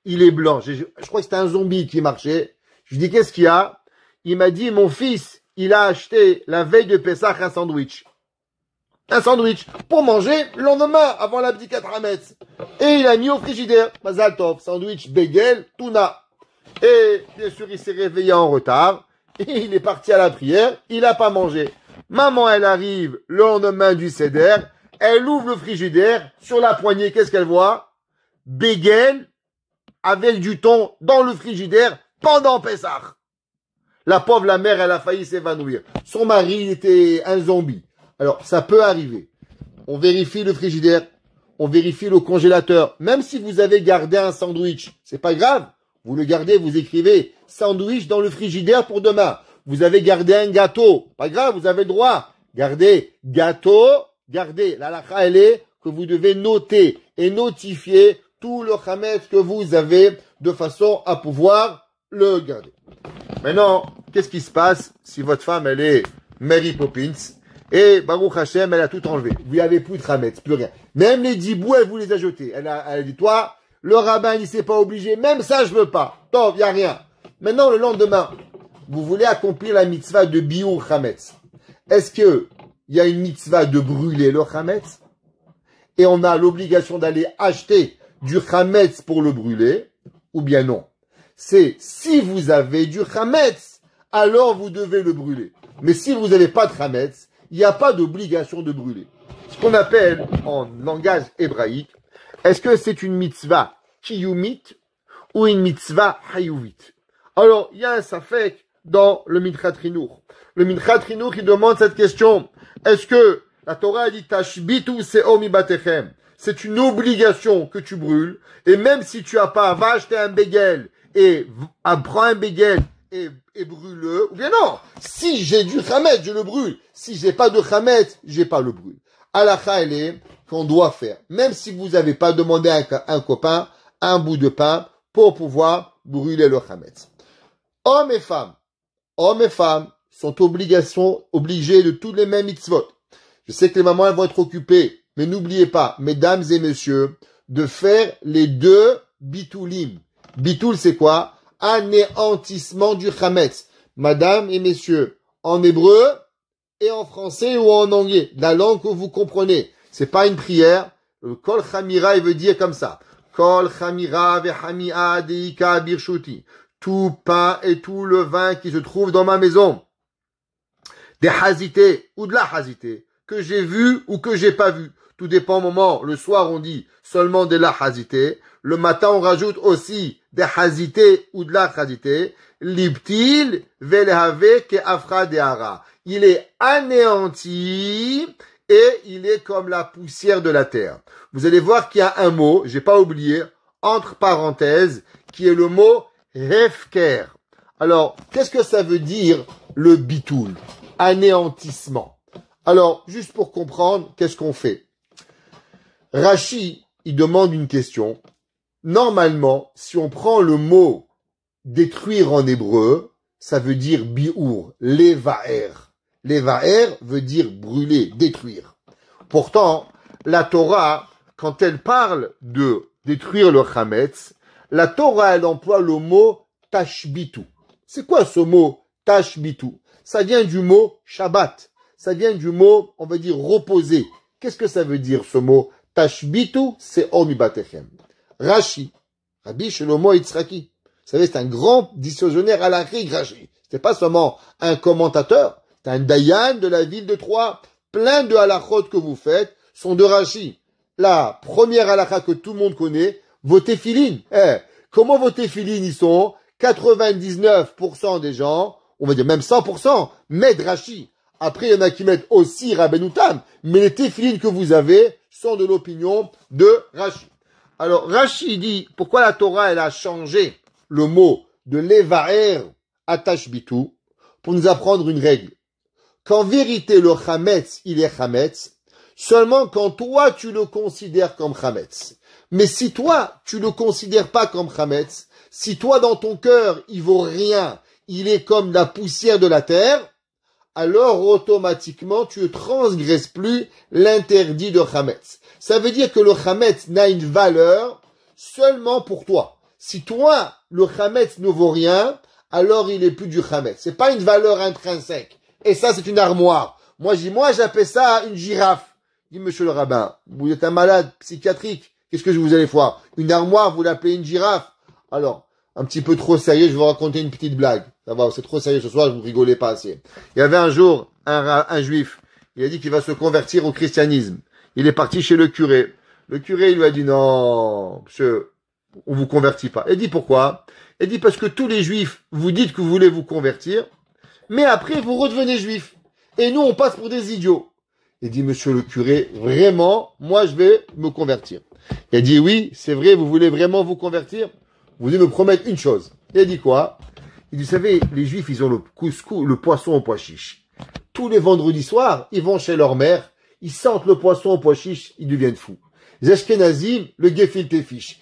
il est blanc. Je crois que c'était un zombie qui marchait. Je dis, qu'est-ce qu'il y a? Il m'a dit, mon fils, il a acheté la veille de Pessah un sandwich. Un sandwich pour manger le lendemain avant l'Abdikat Hametz. Et il a mis au frigidaire. Mazal tov, sandwich, bagel, tuna. Et bien sûr, il s'est réveillé en retard. Et il est parti à la prière. Il n'a pas mangé. Maman, elle arrive le lendemain du Seder. Elle ouvre le frigidaire. Sur la poignée, qu'est-ce qu'elle voit? Bagel avec du thon dans le frigidaire pendant Pessah. La pauvre, la mère, elle a failli s'évanouir. Son mari, il était un zombie. Alors, ça peut arriver. On vérifie le frigidaire, on vérifie le congélateur. Même si vous avez gardé un sandwich, c'est pas grave. Vous le gardez, vous écrivez sandwich dans le frigidaire pour demain. Vous avez gardé un gâteau, pas grave, vous avez le droit. Gardez gâteau Gardez, la halakha, elle est que vous devez noter et notifier tout le chametz que vous avez de façon à pouvoir le garder. Maintenant, qu'est-ce qui se passe si votre femme, elle est Mary Poppins et Baruch Hashem, elle a tout enlevé. Vous n'avez plus de chametz, plus rien. Même les 10 bouts, elle vous les a jetés. Elle a dit, toi, le rabbin, il s'est pas obligé. Même ça, je veux pas. Tant, il n'y a rien. Maintenant, le lendemain, vous voulez accomplir la mitzvah de biur chametz. Est-ce que il y a une mitzvah de brûler le chametz? Et on a l'obligation d'aller acheter du chametz pour le brûler? Ou bien non? C'est si vous avez du chametz, alors vous devez le brûler. Mais si vous n'avez pas de chametz, il n'y a pas d'obligation de brûler. Ce qu'on appelle en langage hébraïque, est-ce que c'est une mitzvah kiyumit ou une mitzvah hayuvit? Alors, il y a un safek dans le Minchat Chinuch. Le Minchat Chinuch, il demande cette question. Est-ce que la Torah dit tashbitu se'or mibatechem? C'est une obligation que tu brûles. Et même si tu as pas, va acheter un bagel et prends un bagel et brûle-le. Ou bien non. Si j'ai du chametz, je le brûle. Si j'ai pas de chametz, j'ai pas le brûle. Halakha, elle est qu'on doit faire. Même si vous n'avez pas demandé à un copain un bout de pain pour pouvoir brûler le chametz. Hommes et femmes sont obligés de tous les mêmes mitzvot. Je sais que les mamans, elles vont être occupées, mais n'oubliez pas, mesdames et messieurs, de faire les deux bitoulim. Bitoul, c'est quoi? Anéantissement du chametz. Madame et messieurs, en hébreu et en français ou en anglais, la langue que vous comprenez. C'est pas une prière. Le kol chamira, il veut dire comme ça. Kol chamira vehamia deika birshuti. Tout pain et tout le vin qui se trouve dans ma maison. Des hazités ou de la hazité que j'ai vu ou que j'ai pas vu. Tout dépend au moment. Le soir, on dit seulement de la hazité. Le matin, on rajoute aussi des hazités ou de la hazité. L'ibtil velehave ke afra deara. Il est anéanti et il est comme la poussière de la terre. Vous allez voir qu'il y a un mot, j'ai pas oublié, entre parenthèses, qui est le mot hefker. Alors, qu'est-ce que ça veut dire le bitoul? Anéantissement. Alors, juste pour comprendre, qu'est-ce qu'on fait? Rashi, il demande une question. Normalement, si on prend le mot détruire en hébreu, ça veut dire bi'ur, levaer. Levaer veut dire brûler, détruire. Pourtant, la Torah, quand elle parle de détruire le chametz, la Torah, elle emploie le mot tashbitu. C'est quoi ce mot tashbitu? Ça vient du mot Shabbat. Ça vient du mot, on va dire, reposer. Qu'est-ce que ça veut dire ce mot tashbitu? C'est omibatechem. Rashi, Rabbi Shlomo Yitzhaki. Vous savez, c'est un grand dictionnaire à la Rashi. C'est pas seulement un commentateur, c'est un dayan de la ville de Troyes. Plein de halachot que vous faites sont de Rashi. La première halakha que tout le monde connaît, vos téphilines. Comment vos téphilines ils sont? 99% des gens, on va dire même 100%, mettent Rashi. Après, il y en a qui mettent aussi Rabbeinu Tam, mais les téphilines que vous avez sont de l'opinion de Rashi. Alors, Rashi dit, pourquoi la Torah, elle a changé le mot de levaer à tashbitu pour nous apprendre une règle. Qu'en vérité, le chametz, il est chametz, seulement quand toi, tu le considères comme chametz. Mais si toi, tu le considères pas comme chametz, si toi, dans ton cœur, il vaut rien, il est comme la poussière de la terre, alors automatiquement, tu ne transgresses plus l'interdit de chametz. Ça veut dire que le chametz n'a une valeur seulement pour toi. Si toi, le chametz ne vaut rien, alors il est plus du chametz. C'est pas une valeur intrinsèque. Et ça, c'est une armoire. Moi, j'appelle ça une girafe. Dit monsieur le rabbin, vous êtes un malade psychiatrique. Qu'est-ce que je vous allez voir? Une armoire, vous l'appelez une girafe? Alors, un petit peu trop sérieux, je vais vous raconter une petite blague. Ça va, c'est trop sérieux ce soir, je vous rigolez pas assez. Il y avait un jour un juif. Il a dit qu'il va se convertir au christianisme. Il est parti chez le curé. Le curé, il lui a dit non, monsieur, on vous convertit pas. Il dit pourquoi? Il dit parce que tous les juifs, vous dites que vous voulez vous convertir, mais après vous redevenez juif. Et nous, on passe pour des idiots. Il dit, monsieur le curé, vraiment, moi je vais me convertir. Il a dit, oui, c'est vrai, vous voulez vraiment vous convertir? Vous devez me promettre une chose. Il a dit quoi? Il dit, vous savez, les juifs, ils ont le couscous, le poisson au pois chiche. Tous les vendredis soirs, ils vont chez leur mère, ils sentent le poisson au pois chiche, ils deviennent fous. Les Ashkenazim, le gefilte fish.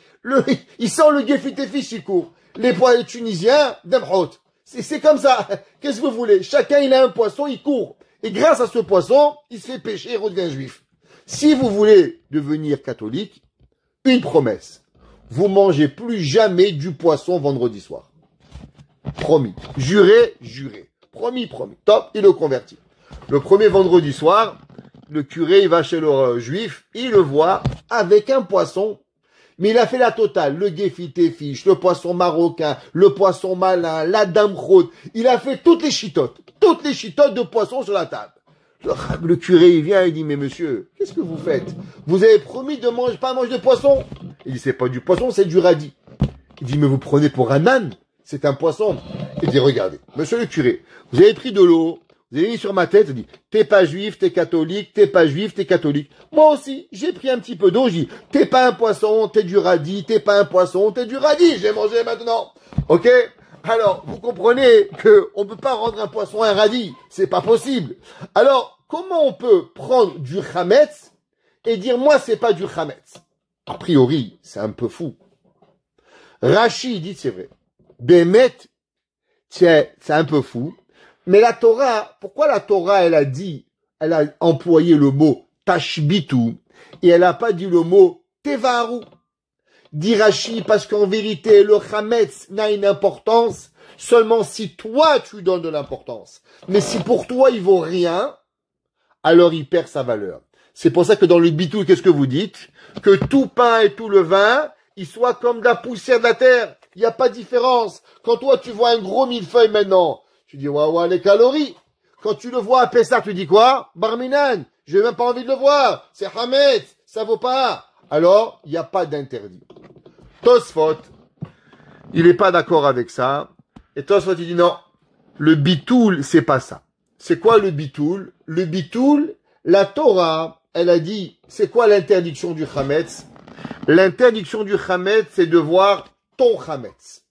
Ils sentent le gefilte fish, ils courent. Les Tunisiens, d'Amhot. C'est comme ça. Qu'est-ce que vous voulez? Chacun, il a un poisson, il court. Et grâce à ce poisson, il se fait pécher et redevient juif. Si vous voulez devenir catholique, une promesse. Vous mangez plus jamais du poisson vendredi soir. Promis. Juré, juré. Promis, promis. Top, il le convertit. Le premier vendredi soir, le curé, il va chez le juif, il le voit avec un poisson. Mais il a fait la totale. Le gefilte fish, le poisson marocain, le poisson malin, la dame chaude. Il a fait toutes les chitotes de poisson sur la table. Le curé, il vient, il dit, mais monsieur, qu'est-ce que vous faites? Vous avez promis de manger, pas manger de poisson. Il dit, c'est pas du poisson, c'est du radis. Il dit, mais vous prenez pour un âne? C'est un poisson. Il dit, regardez, monsieur le curé, vous avez pris de l'eau, vous avez mis sur ma tête, il dit, t'es pas juif, t'es catholique, t'es pas juif, t'es catholique. Moi aussi, j'ai pris un petit peu d'eau, je dis, t'es pas un poisson, t'es du radis, t'es pas un poisson, t'es du radis, j'ai mangé maintenant. Ok? Alors, vous comprenez que on peut pas rendre un poisson un radis. C'est pas possible. Alors, comment on peut prendre du chametz et dire, moi, c'est pas du chametz? A priori, c'est un peu fou. Rashi dit, c'est vrai. Bémet, c'est un peu fou. Mais la Torah, pourquoi la Torah, elle a employé le mot tashbitu et elle a pas dit le mot tevaru? Dit Rashi, parce qu'en vérité, le chametz n'a une importance seulement si toi, tu donnes de l'importance. Mais si pour toi, il vaut rien, alors il perd sa valeur. C'est pour ça que dans le bitou, qu'est-ce que vous dites? Que tout pain et tout levain, il soit comme de la poussière de la terre. Il n'y a pas de différence. Quand toi, tu vois un gros millefeuille maintenant, tu dis, waouh, les calories. Quand tu le vois à Pessah, tu dis quoi? Barminan, j'ai même pas envie de le voir. C'est chametz, ça vaut pas. Alors, il n'y a pas d'interdit. Tosfot, il n'est pas d'accord avec ça. Et Tosfot, il dit non, le bitoul, c'est pas ça. C'est quoi le bitoul? Le bitoul, la Torah, elle a dit, c'est quoi l'interdiction du chametz? L'interdiction du chametz, c'est de voir ton chametz.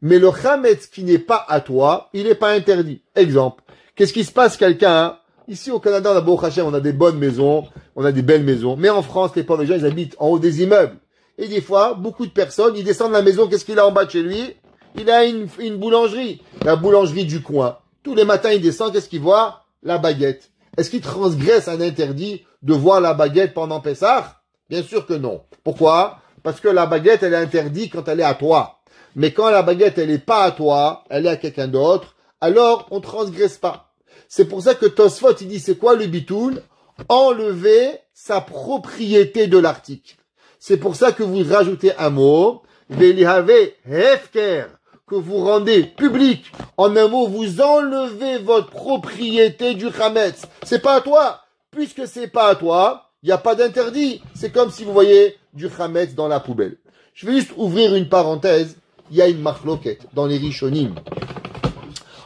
Mais le chametz qui n'est pas à toi, il n'est pas interdit. Exemple, qu'est-ce qui se passe quelqu'un, ici au Canada, on a Baruch Hashem, on a des bonnes maisons, on a des belles maisons. Mais en France, les pauvres gens, ils habitent en haut des immeubles. Et des fois, beaucoup de personnes, ils descendent de la maison, qu'est-ce qu'il a en bas de chez lui? Il a une boulangerie. La boulangerie du coin. Tous les matins, il descend, qu'est-ce qu'il voit? La baguette. Est-ce qu'il transgresse un interdit de voir la baguette pendant Pessah? Bien sûr que non. Pourquoi? Parce que la baguette, elle est interdite quand elle est à toi. Mais quand la baguette, elle n'est pas à toi, elle est à quelqu'un d'autre, alors on transgresse pas. C'est pour ça que Tosfot, il dit, c'est quoi le bitoul? Enlever sa propriété de l'article. C'est pour ça que vous rajoutez un mot, velihave hefker, que vous rendez public. En un mot, vous enlevez votre propriété du chametz. C'est pas à toi. Puisque c'est pas à toi, il n'y a pas d'interdit. C'est comme si vous voyez du chametz dans la poubelle. Je vais juste ouvrir une parenthèse. Il y a une marloquette dans les Rishonim.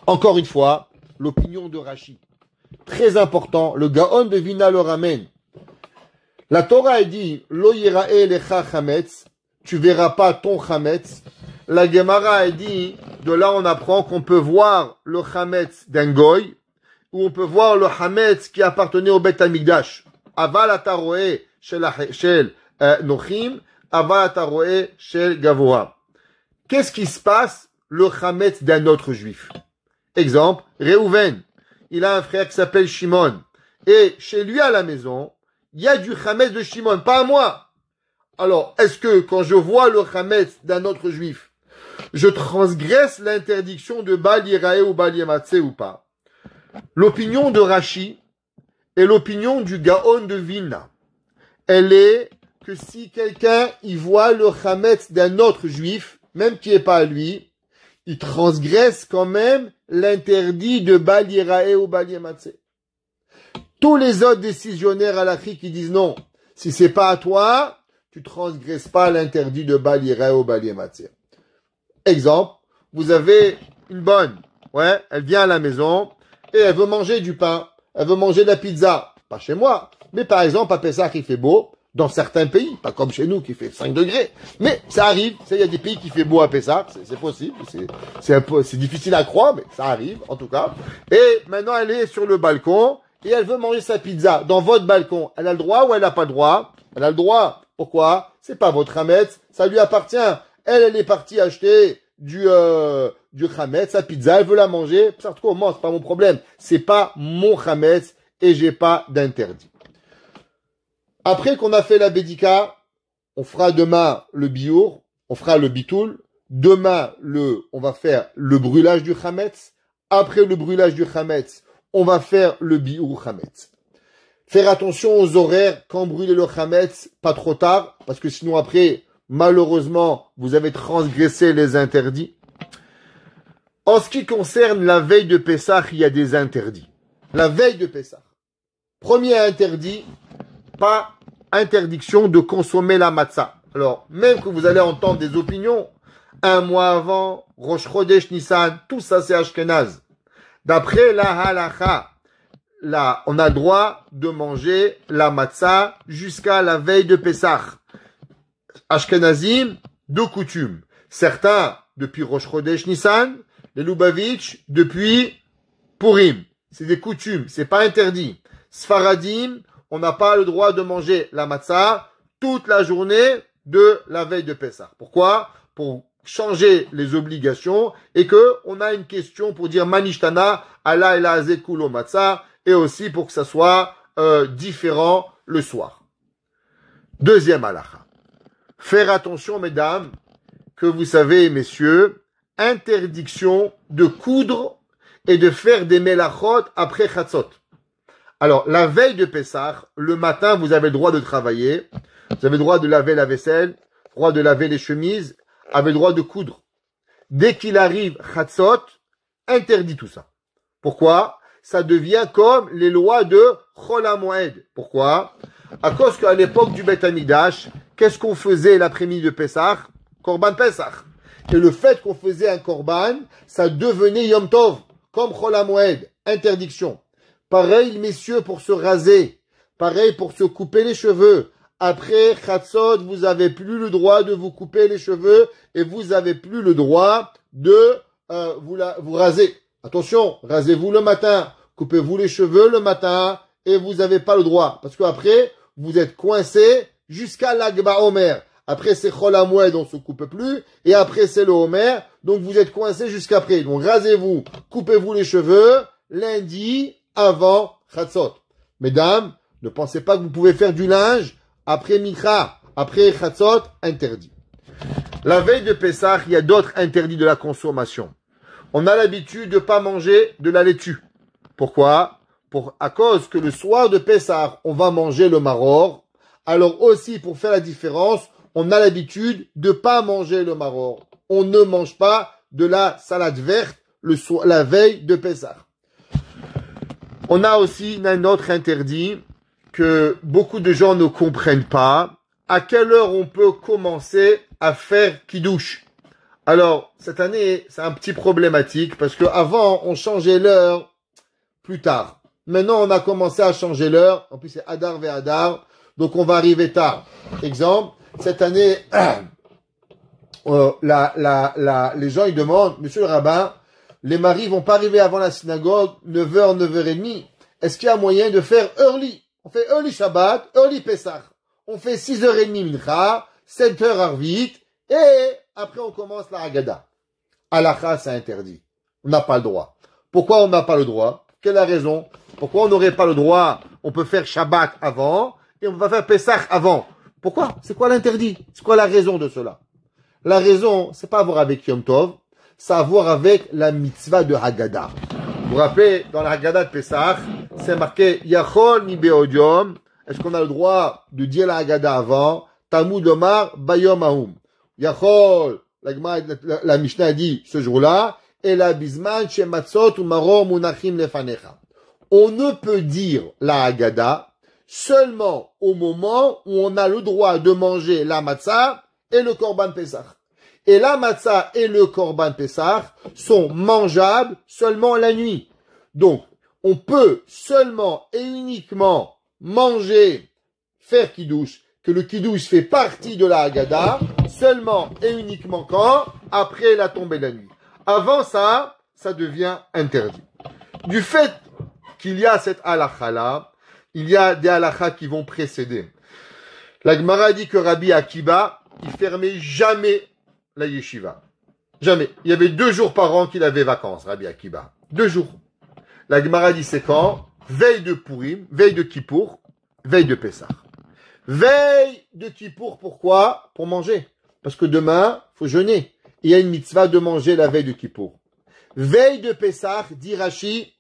Encore une fois, l'opinion de Rashi. Très important, le Gaon de Vina le ramène. La Torah a dit, Lo yira'e lecha chametz, tu verras pas ton chametz. La Gemara a dit, de là on apprend qu'on peut voir le chametz d'un goy, ou on peut voir le chametz qui appartenait au Beth Amikdash. Aval ataroe shel nochim, aval ataroe shel gavoa. Qu'est-ce qui se passe le chametz d'un autre juif? Exemple, Réhouven, il a un frère qui s'appelle Shimon, et chez lui à la maison, il y a du chametz de Shimon, pas à moi. Alors, est-ce que quand je vois le chametz d'un autre juif, je transgresse l'interdiction de Bal Yirae ou Bal Yematse ou pas? L'opinion de Rashi et l'opinion du Gaon de Vilna, elle est que si quelqu'un y voit le chametz d'un autre juif, même qui n'est pas à lui, il transgresse quand même l'interdit de Bal Yirae ou Bal Yematse. Tous les autres décisionnaires halachiques qui disent non, si c'est pas à toi, tu transgresses pas l'interdit de Bal Yirae ou Bal Yematse. Exemple, vous avez une bonne, ouais, elle vient à la maison et elle veut manger du pain, elle veut manger de la pizza, pas chez moi, mais par exemple à Pessah il fait beau, dans certains pays, pas comme chez nous qui fait 5 degrés, mais ça arrive, il y a des pays qui fait beau à Pessah, c'est possible, c'est difficile à croire, mais ça arrive en tout cas. Et maintenant elle est sur le balcon et elle veut manger sa pizza dans votre balcon, elle a le droit ou elle n'a pas le droit? Elle a le droit. Pourquoi? C'est pas votre chametz, ça lui appartient. Elle est partie acheter du chametz, sa pizza, elle veut la manger. Ça comment? C'est pas mon problème. C'est pas mon chametz et j'ai pas d'interdit. Après qu'on a fait la bédika, on fera demain le biour, on fera le bitoul. Demain, on va faire le brûlage du chametz. Après le brûlage du chametz, on va faire le biour chametz. Faire attention aux horaires quand brûler le chametz, pas trop tard, parce que sinon après, malheureusement, vous avez transgressé les interdits. En ce qui concerne la veille de Pessah, il y a des interdits. La veille de Pessah. Premier interdit, pas interdiction de consommer la matzah. Alors, même que vous allez entendre des opinions, un mois avant, Rosh Chodesh Nissan, tout ça c'est Ashkenaz. D'après la halacha, là, on a le droit de manger la matzah jusqu'à la veille de Pessah. Ashkenazim, de coutume. Certains, depuis Rosh Chodesh Nissan, les Lubavitch, depuis Purim. C'est des coutumes, c'est pas interdit. Sfaradim, on n'a pas le droit de manger la matzah toute la journée de la veille de Pessah. Pourquoi? Pour changer les obligations et que on a une question pour dire Manishtana, Allah ela azekulo matzah et aussi pour que ça soit différent le soir. Deuxième halakha. Faire attention, mesdames, que vous savez, messieurs, interdiction de coudre et de faire des melachot après chatzot. Alors, la veille de Pessah, le matin, vous avez le droit de travailler, vous avez le droit de laver la vaisselle, le droit de laver les chemises, avez le droit de coudre. Dès qu'il arrive chatzot, interdit tout ça. Pourquoi? Ça devient comme les lois de Chol HaMoed. Pourquoi? À cause qu'à l'époque du Beth Amidash, qu'est-ce qu'on faisait l'après-midi de Pessah? Korban Pessah. Et le fait qu'on faisait un korban, ça devenait Yom Tov, comme Chol HaMoed, interdiction. Pareil, messieurs, pour se raser. Pareil pour se couper les cheveux. Après Chatzot, vous avez plus le droit de vous couper les cheveux et vous avez plus le droit de vous raser. Attention, rasez-vous le matin, coupez-vous les cheveux le matin et vous n'avez pas le droit. Parce qu'après, vous êtes coincé jusqu'à l'Agba Omer. Après, c'est Chol HaMoed, on se coupe plus. Et après, c'est le Omer. Donc, vous êtes coincé jusqu'après. Donc, rasez-vous, coupez-vous les cheveux lundi avant Chatzot. Mesdames, ne pensez pas que vous pouvez faire du linge après Mikra, après Chatzot, interdit. La veille de Pessah, il y a d'autres interdits de la consommation. On a l'habitude de pas manger de la laitue. Pourquoi? À cause que le soir de Pessah, on va manger le maror. Alors aussi, pour faire la différence, on a l'habitude de pas manger le maror. On ne mange pas de la salade verte la veille de Pessah. On a aussi un autre interdit que beaucoup de gens ne comprennent pas. À quelle heure on peut commencer à faire kidouche? Alors, cette année, c'est un petit problématique parce que avant on changeait l'heure plus tard. Maintenant, on a commencé à changer l'heure. En plus, c'est Hadar ve Hadar. Donc, on va arriver tard. Exemple, cette année, les gens, ils demandent, monsieur le rabbin, les maris vont pas arriver avant la synagogue, 9h, 9h30. Est-ce qu'il y a moyen de faire early? On fait early Shabbat, early Pessah. On fait 6h30 Mincha, 7h Arvit, et après on commence la Haggadah. Halakha, c'est interdit. On n'a pas le droit. Pourquoi on n'a pas le droit? Quelle est la raison? Pourquoi on n'aurait pas le droit? On peut faire Shabbat avant, et on va faire Pessah avant. Pourquoi? C'est quoi l'interdit? C'est quoi la raison de cela? La raison, c'est pas à voir avec Yom Tov, c'est à voir avec la mitzvah de Haggadah. Vous vous rappelez, dans la Haggadah de Pessah, c'est marqué Yachol mi be'odiom. Est-ce qu'on a le droit de dire la Haggadah avant? Talmud Omar bayom ahum. Yachol, la Mishnah dit ce jour-là, et la bisman shematzot ou maror munachim lefanecha. On ne peut dire la Haggadah seulement au moment où on a le droit de manger la matzah et le korban Pessah. Et la matzah et le korban Pessah sont mangeables seulement la nuit. Donc, on peut seulement et uniquement manger, faire kidouche, que le kidouche fait partie de la Haggadah, seulement et uniquement quand? Après la tombée de la nuit. Avant ça, ça devient interdit. Du fait qu'il y a cette halakha-là, il y a des halakhas qui vont précéder. La Gemara dit que Rabbi Akiba, il fermait jamais la yeshiva. Jamais. Il y avait 2 jours par an qu'il avait vacances, Rabbi Akiba. 2 jours. La Gemara dit c'est quand? Veille de Purim, veille de Kippour, veille de Pessah. Veille de Kippour, pourquoi? Pour manger. Parce que demain, faut jeûner. Il y a une mitzvah de manger la veille de Kippour. Veille de Pessah, dit Rashi,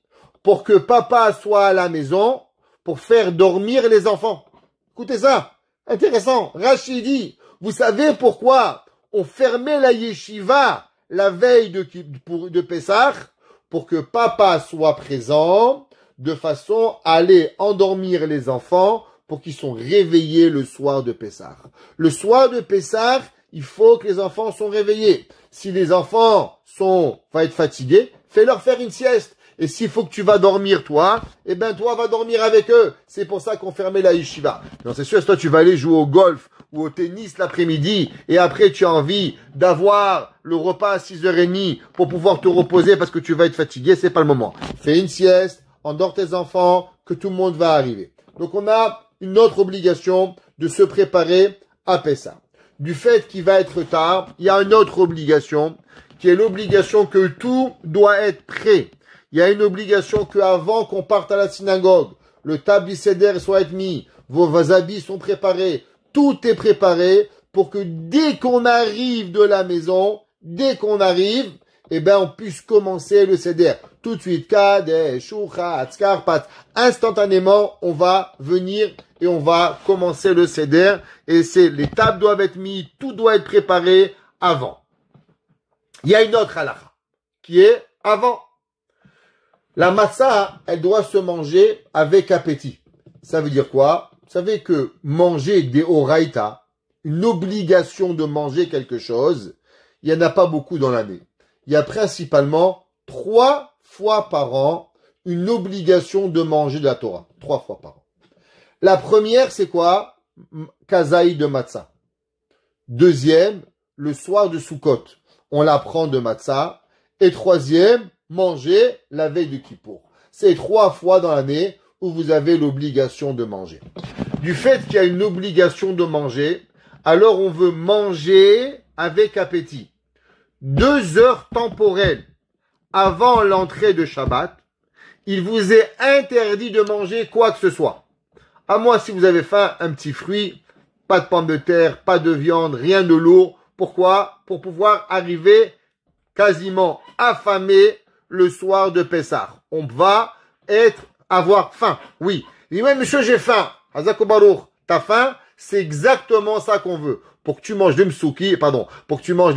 pour que papa soit à la maison, pour faire dormir les enfants. Écoutez ça. Intéressant. Rashi dit, vous savez pourquoi on fermait la yeshiva la veille de Pessah? Pour que papa soit présent, de façon à aller endormir les enfants, pour qu'ils soient réveillés le soir de Pessah. Le soir de Pessah, il faut que les enfants soient réveillés. Si les enfants vont être fatigués, fais-leur faire une sieste. Et s'il faut que tu vas dormir, toi, eh ben, toi, va dormir avec eux. C'est pour ça qu'on fermait la yeshiva. Non, c'est sûr, si toi, tu vas aller jouer au golf ou au tennis l'après-midi, et après, tu as envie d'avoir le repas à 6h30 pour pouvoir te reposer parce que tu vas être fatigué, c'est pas le moment. Fais une sieste, endors tes enfants, que tout le monde va arriver. Donc, on a une autre obligation de se préparer à Pessah. Du fait qu'il va être tard, il y a une autre obligation, qui est l'obligation que tout doit être prêt. Il y a une obligation qu'avant qu'on parte à la synagogue, le tablier seder soit mis, vos habits sont préparés, tout est préparé pour que dès qu'on arrive de la maison, eh ben, on puisse commencer le seder. Tout de suite, Kadesh, Shuchat, Skarpat, instantanément, on va venir et on va commencer le seder. Et les tables doivent être mises, tout doit être préparé avant. Il y a une autre halakha, qui est avant. La matzah, elle doit se manger avec appétit. Ça veut dire quoi? Vous savez que manger des oraïta, une obligation de manger quelque chose, il n'y en a pas beaucoup dans l'année. Il y a principalement 3 fois par an une obligation de manger de la Torah. 3 fois par an. La première, c'est quoi? Kazaï de matzah. Deuxième, le soir de Sukkot. On la prend de matzah. Et troisième, manger la veille de Kippour. C'est 3 fois dans l'année où vous avez l'obligation de manger. Du fait qu'il y a une obligation de manger, alors on veut manger avec appétit. 2 heures temporelles avant l'entrée de Shabbat, il vous est interdit de manger quoi que ce soit. À moins si vous avez faim, un petit fruit, pas de pommes de terre, pas de viande, rien de lourd. Pourquoi? Pour pouvoir arriver quasiment affamé le soir de Pessah. On va avoir faim. Oui. Il dit, ouais, monsieur, j'ai faim. Hazako Baruch, t'as faim? C'est exactement ça qu'on veut. Pour que tu manges des msouki, pour que tu manges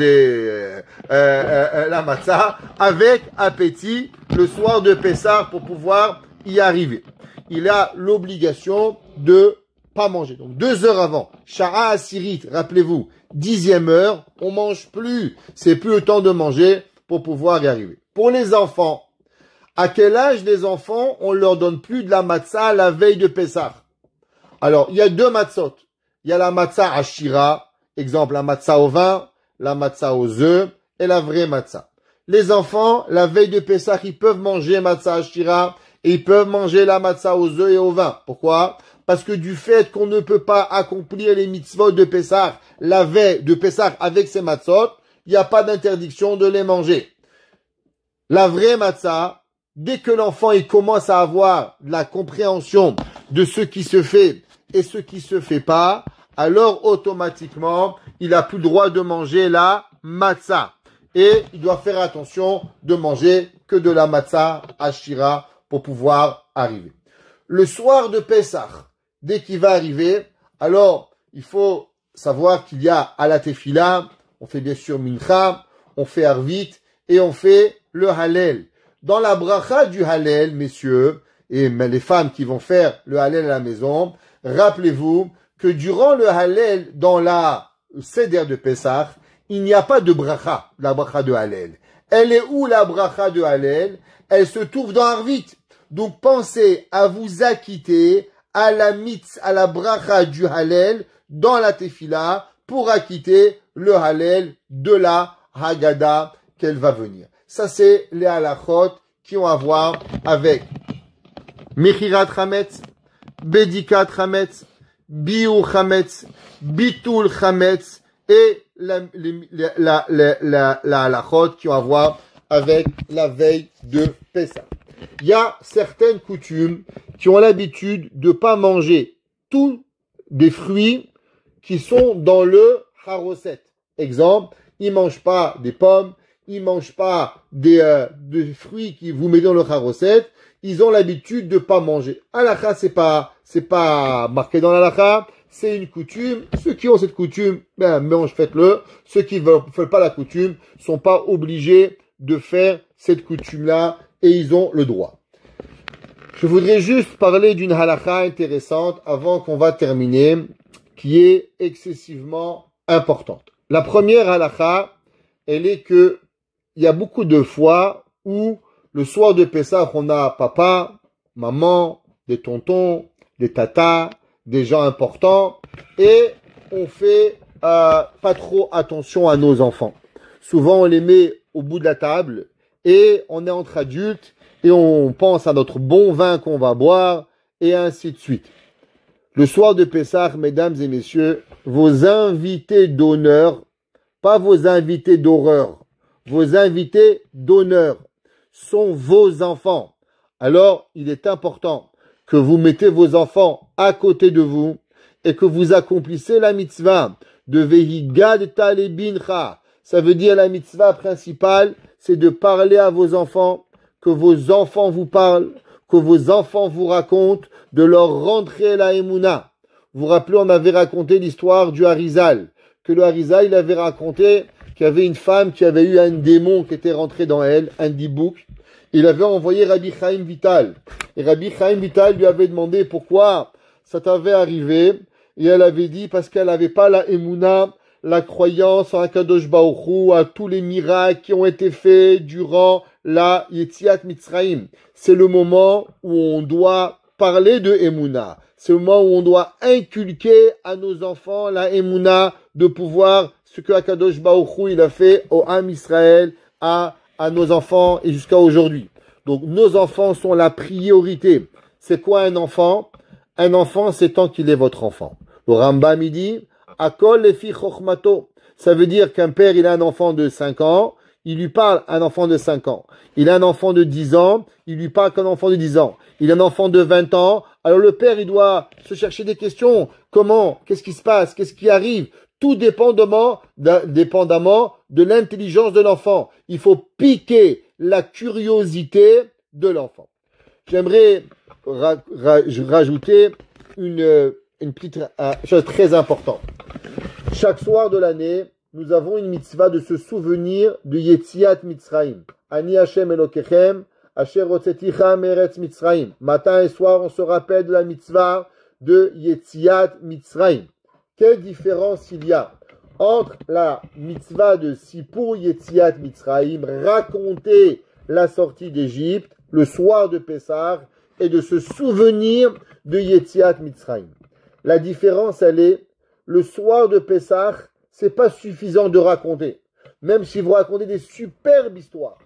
la matzah avec appétit le soir de Pessah pour pouvoir y arriver. Il a l'obligation de pas manger. Donc 2 heures avant, Shara Asirit, rappelez-vous, 10e heure, on mange plus. C'est plus le temps de manger pour pouvoir y arriver. Pour les enfants, à quel âge les enfants, on leur donne plus de la matzah la veille de Pessah? Alors, il y a 2 matzot. Il y a la matzah ashira, exemple la matzah au vin, la matzah aux œufs et la vraie matzah. Les enfants, la veille de Pessah, ils peuvent manger matzah ashira et ils peuvent manger la matzah aux œufs et au vin. Pourquoi? Parce que du fait qu'on ne peut pas accomplir les mitzvot de Pessah la veille de Pessah avec ces matzot, il n'y a pas d'interdiction de les manger. La vraie matzah, dès que l'enfant il commence à avoir la compréhension de ce qui se fait et ce qui se fait pas, alors automatiquement, il a plus le droit de manger la matzah. Et il doit faire attention de manger que de la matzah ashira pour pouvoir arriver. Le soir de Pessah, dès qu'il va arriver, alors il faut savoir qu'il y a à la tefila, on fait bien sûr mincha, on fait arvit et on fait le halel. Dans la bracha du halel, messieurs, et les femmes qui vont faire le halel à la maison, rappelez-vous que durant le halel, dans la seder de Pessah, il n'y a pas de bracha, la bracha de halel. Elle est où la bracha de halel? Elle se trouve dans arvit. Donc pensez à vous acquitter à la bracha du halel dans la tefila pour acquitter le halel de la Haggadah qu'elle va venir. Ça, c'est les halachot qui ont à voir avec Mechirat Chametz, Bedikat Chametz, Biur Chametz, Bitul Chametz, et la halachot qui ont à voir avec la veille de Pessah. Il y a certaines coutumes qui ont l'habitude de pas manger tous des fruits qui sont dans le haroset. Exemple, ils mangent pas des pommes, ils mangent pas des fruits qui vous mettez dans le haroset. Ils ont l'habitude de pas manger. Halakha, c'est pas marqué dans l'halakha, c'est une coutume. Ceux qui ont cette coutume, mangez, faites-le. Ceux qui ne veulent pas la coutume sont pas obligés de faire cette coutume-là et ils ont le droit. Je voudrais juste parler d'une halakha intéressante avant qu'on va terminer, qui est excessivement importante. La première halakha, elle est que il y a beaucoup de fois où le soir de Pessah, on a papa, maman, des tontons, des tatas, des gens importants, et on fait pas trop attention à nos enfants. Souvent, on les met au bout de la table, et on est entre adultes, et on pense à notre bon vin qu'on va boire, et ainsi de suite. Le soir de Pessah, mesdames et messieurs, vos invités d'honneur, pas vos invités d'horreur, vos invités d'honneur, sont vos enfants. Alors, il est important que vous mettez vos enfants à côté de vous et que vous accomplissez la mitzvah de Vehigad Talebincha. Ça veut dire la mitzvah principale, c'est de parler à vos enfants, que vos enfants vous parlent, que vos enfants vous racontent, de leur rentrer la Emouna. Vous vous rappelez, on avait raconté l'histoire du Harizal, que le Harizal, il avait raconté qu'il y avait une femme qui avait eu un démon qui était rentré dans elle, un dibouk. Il avait envoyé Rabbi Chaim Vital. Et Rabbi Chaim Vital lui avait demandé pourquoi ça t'avait arrivé. Et elle avait dit parce qu'elle n'avait pas la Emouna, la croyance en Akadosh Baruch Hu, à tous les miracles qui ont été faits durant la Yetziat Mitzrayim. C'est le moment où on doit parler de Emouna. C'est le moment où on doit inculquer à nos enfants la Emouna de pouvoir ce que Akadosh Baruch Hu, il a fait au Ham Israël, à nos enfants et jusqu'à aujourd'hui. Donc, nos enfants sont la priorité. C'est quoi un enfant? Un enfant, c'est tant qu'il est votre enfant. Le Rambam, il dit, Akol lefi chokhmato. Ça veut dire qu'un père, il a un enfant de 5 ans, il lui parle à un enfant de 5 ans. Il a un enfant de 10 ans, il lui parle qu'un enfant de 10 ans. Il a un enfant de 20 ans, alors le père, il doit se chercher des questions. Comment? Qu'est-ce qui se passe? Qu'est-ce qui arrive? Tout dépendamment de l'intelligence de l'enfant. Il faut piquer la curiosité de l'enfant. J'aimerais rajouter une petite chose très importante. Chaque soir de l'année, nous avons une mitzvah de se souvenir de Yetziat Mitzrayim. Ani Hashem Elokechem, Asher Hotzeticha Meretz Mitzrayim. Matin et soir, on se rappelle de la mitzvah de Yetziat Mitzrayim. Quelle différence il y a entre la mitzvah de Sipur Yetziat Mitzrayim, raconter la sortie d'Égypte, le soir de Pessah, et de se souvenir de Yetziat Mitzrayim. La différence, elle est, le soir de Pessah, c'est pas suffisant de raconter. Même si vous racontez des superbes histoires,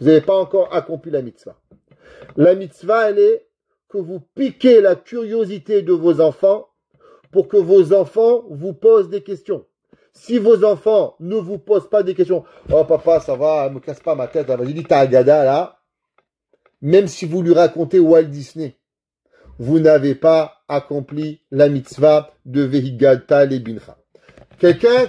vous n'avez pas encore accompli la mitzvah. La mitzvah, elle est que vous piquez la curiosité de vos enfants pour que vos enfants vous posent des questions. Si vos enfants ne vous posent pas des questions, oh papa, ça va, me casse pas ma tête, vas-y, dis ta agada là. Même si vous lui racontez Walt Disney, vous n'avez pas accompli la mitzvah de Vehigad Talebincha. Quelqu'un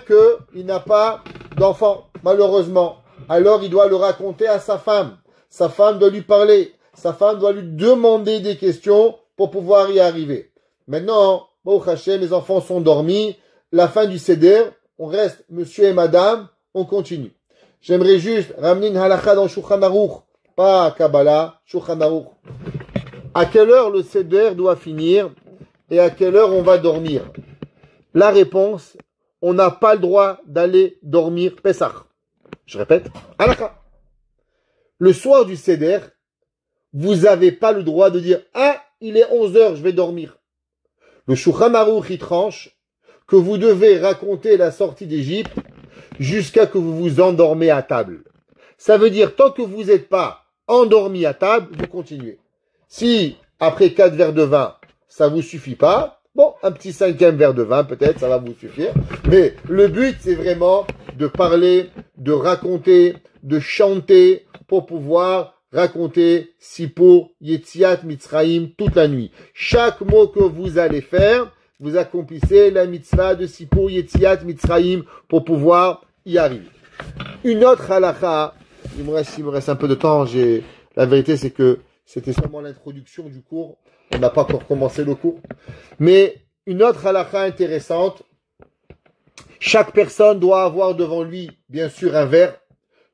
il n'a pas d'enfant, malheureusement, alors il doit le raconter à sa femme. Sa femme doit lui parler. Sa femme doit lui demander des questions pour pouvoir y arriver. Maintenant, Baruch Hashem, les enfants sont dormis. La fin du seder, on reste monsieur et madame, on continue. J'aimerais juste ramener une halakha dans Shulchan Aruch, pas Kabbalah, Shulchan Aruch. À quelle heure le seder doit finir et à quelle heure on va dormir? La réponse, on n'a pas le droit d'aller dormir Pessah. Je répète, halakha. Le soir du seder, vous n'avez pas le droit de dire « Ah, il est 11 heures, je vais dormir ». Le Shulchan Aruch, il tranche que vous devez raconter la sortie d'Égypte jusqu'à que vous vous endormez à table. Ça veut dire, tant que vous n'êtes pas endormi à table, vous continuez. Si, après 4 verres de vin, ça vous suffit pas, bon, un petit 5e verre de vin, peut-être, ça va vous suffire. Mais le but, c'est vraiment de parler, de raconter, de chanter pour pouvoir raconter Sipur Yetziat Mitzrayim toute la nuit. Chaque mot que vous allez faire, vous accomplissez la mitzvah de Sipur Yetziat Mitzrayim pour pouvoir y arriver. Une autre halakha, il me reste un peu de temps, la vérité c'est que c'était seulement l'introduction du cours, on n'a pas encore commencé le cours. Mais une autre halakha intéressante, chaque personne doit avoir devant lui, bien sûr, un verre,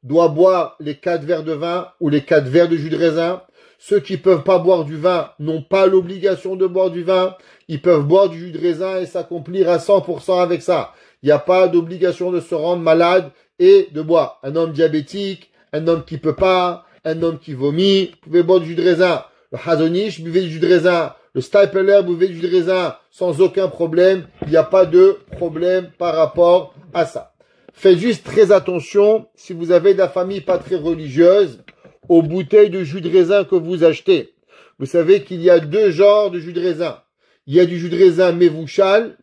doit boire les 4 verres de vin ou les 4 verres de jus de raisin. Ceux qui peuvent pas boire du vin n'ont pas l'obligation de boire du vin. Ils peuvent boire du jus de raisin et s'accomplir à 100% avec ça. Il n'y a pas d'obligation de se rendre malade et de boire. Un homme diabétique, un homme qui peut pas, un homme qui vomit, vous pouvez boire du jus de raisin. Le Hazonish, buvez du jus de raisin. Le Stipler, buvez du jus de raisin sans aucun problème. Il n'y a pas de problème par rapport à ça. Faites juste très attention, si vous avez de la famille pas très religieuse, aux bouteilles de jus de raisin que vous achetez. Vous savez qu'il y a 2 genres de jus de raisin. Il y a du jus de raisin Mevouchal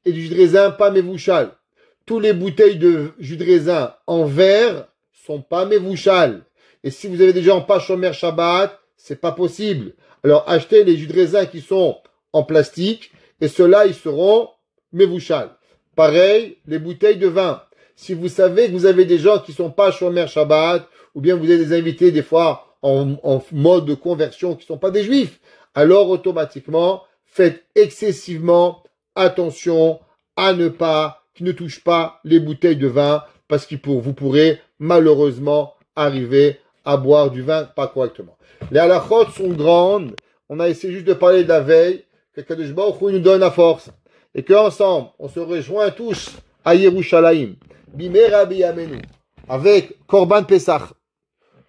et du jus de raisin pas Mevouchal. Toutes les bouteilles de jus de raisin en verre sont pas Mevouchal. Et si vous avez des gens pas Shomer Shabbat, c'est pas possible. Alors achetez les jus de raisin qui sont en plastique et ceux-là, ils seront Mevouchal. Pareil, les bouteilles de vin. Si vous savez que vous avez des gens qui sont pas Shomer Shabbat, ou bien vous avez des invités des fois en mode de conversion qui sont pas des juifs, alors automatiquement, faites excessivement attention à qui ne touche pas les bouteilles de vin, parce que vous pourrez malheureusement arriver à boire du vin pas correctement. Les halakhot sont grandes, on a essayé juste de parler de la veille, que Kadosh Baruch Hu nous donne la force, et qu'ensemble, on se rejoint tous à Yerushalayim. Bimera biyamenu, avec Korban Pesach,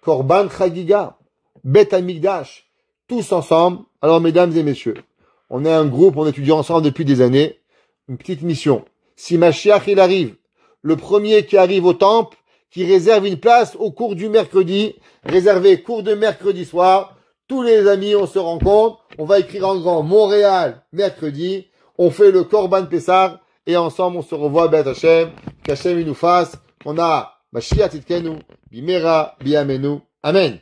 Korban Chagiga, Bet Hamikdash, tous ensemble. Alors, mesdames et messieurs, on est un groupe, on étudie ensemble depuis des années. Une petite mission. Si Mashiach il arrive, le premier qui arrive au temple, qui réserve une place au cours du mercredi, réservé cours de mercredi soir, tous les amis, on se rencontre, on va écrire en grand Montréal, mercredi, on fait le Korban Pesach, et ensemble, on se revoit, B'et Hashem, qu'Hashem il nous fasse, on a Mashiach Tzidkenu, Bimera, Biyamenu, Amen.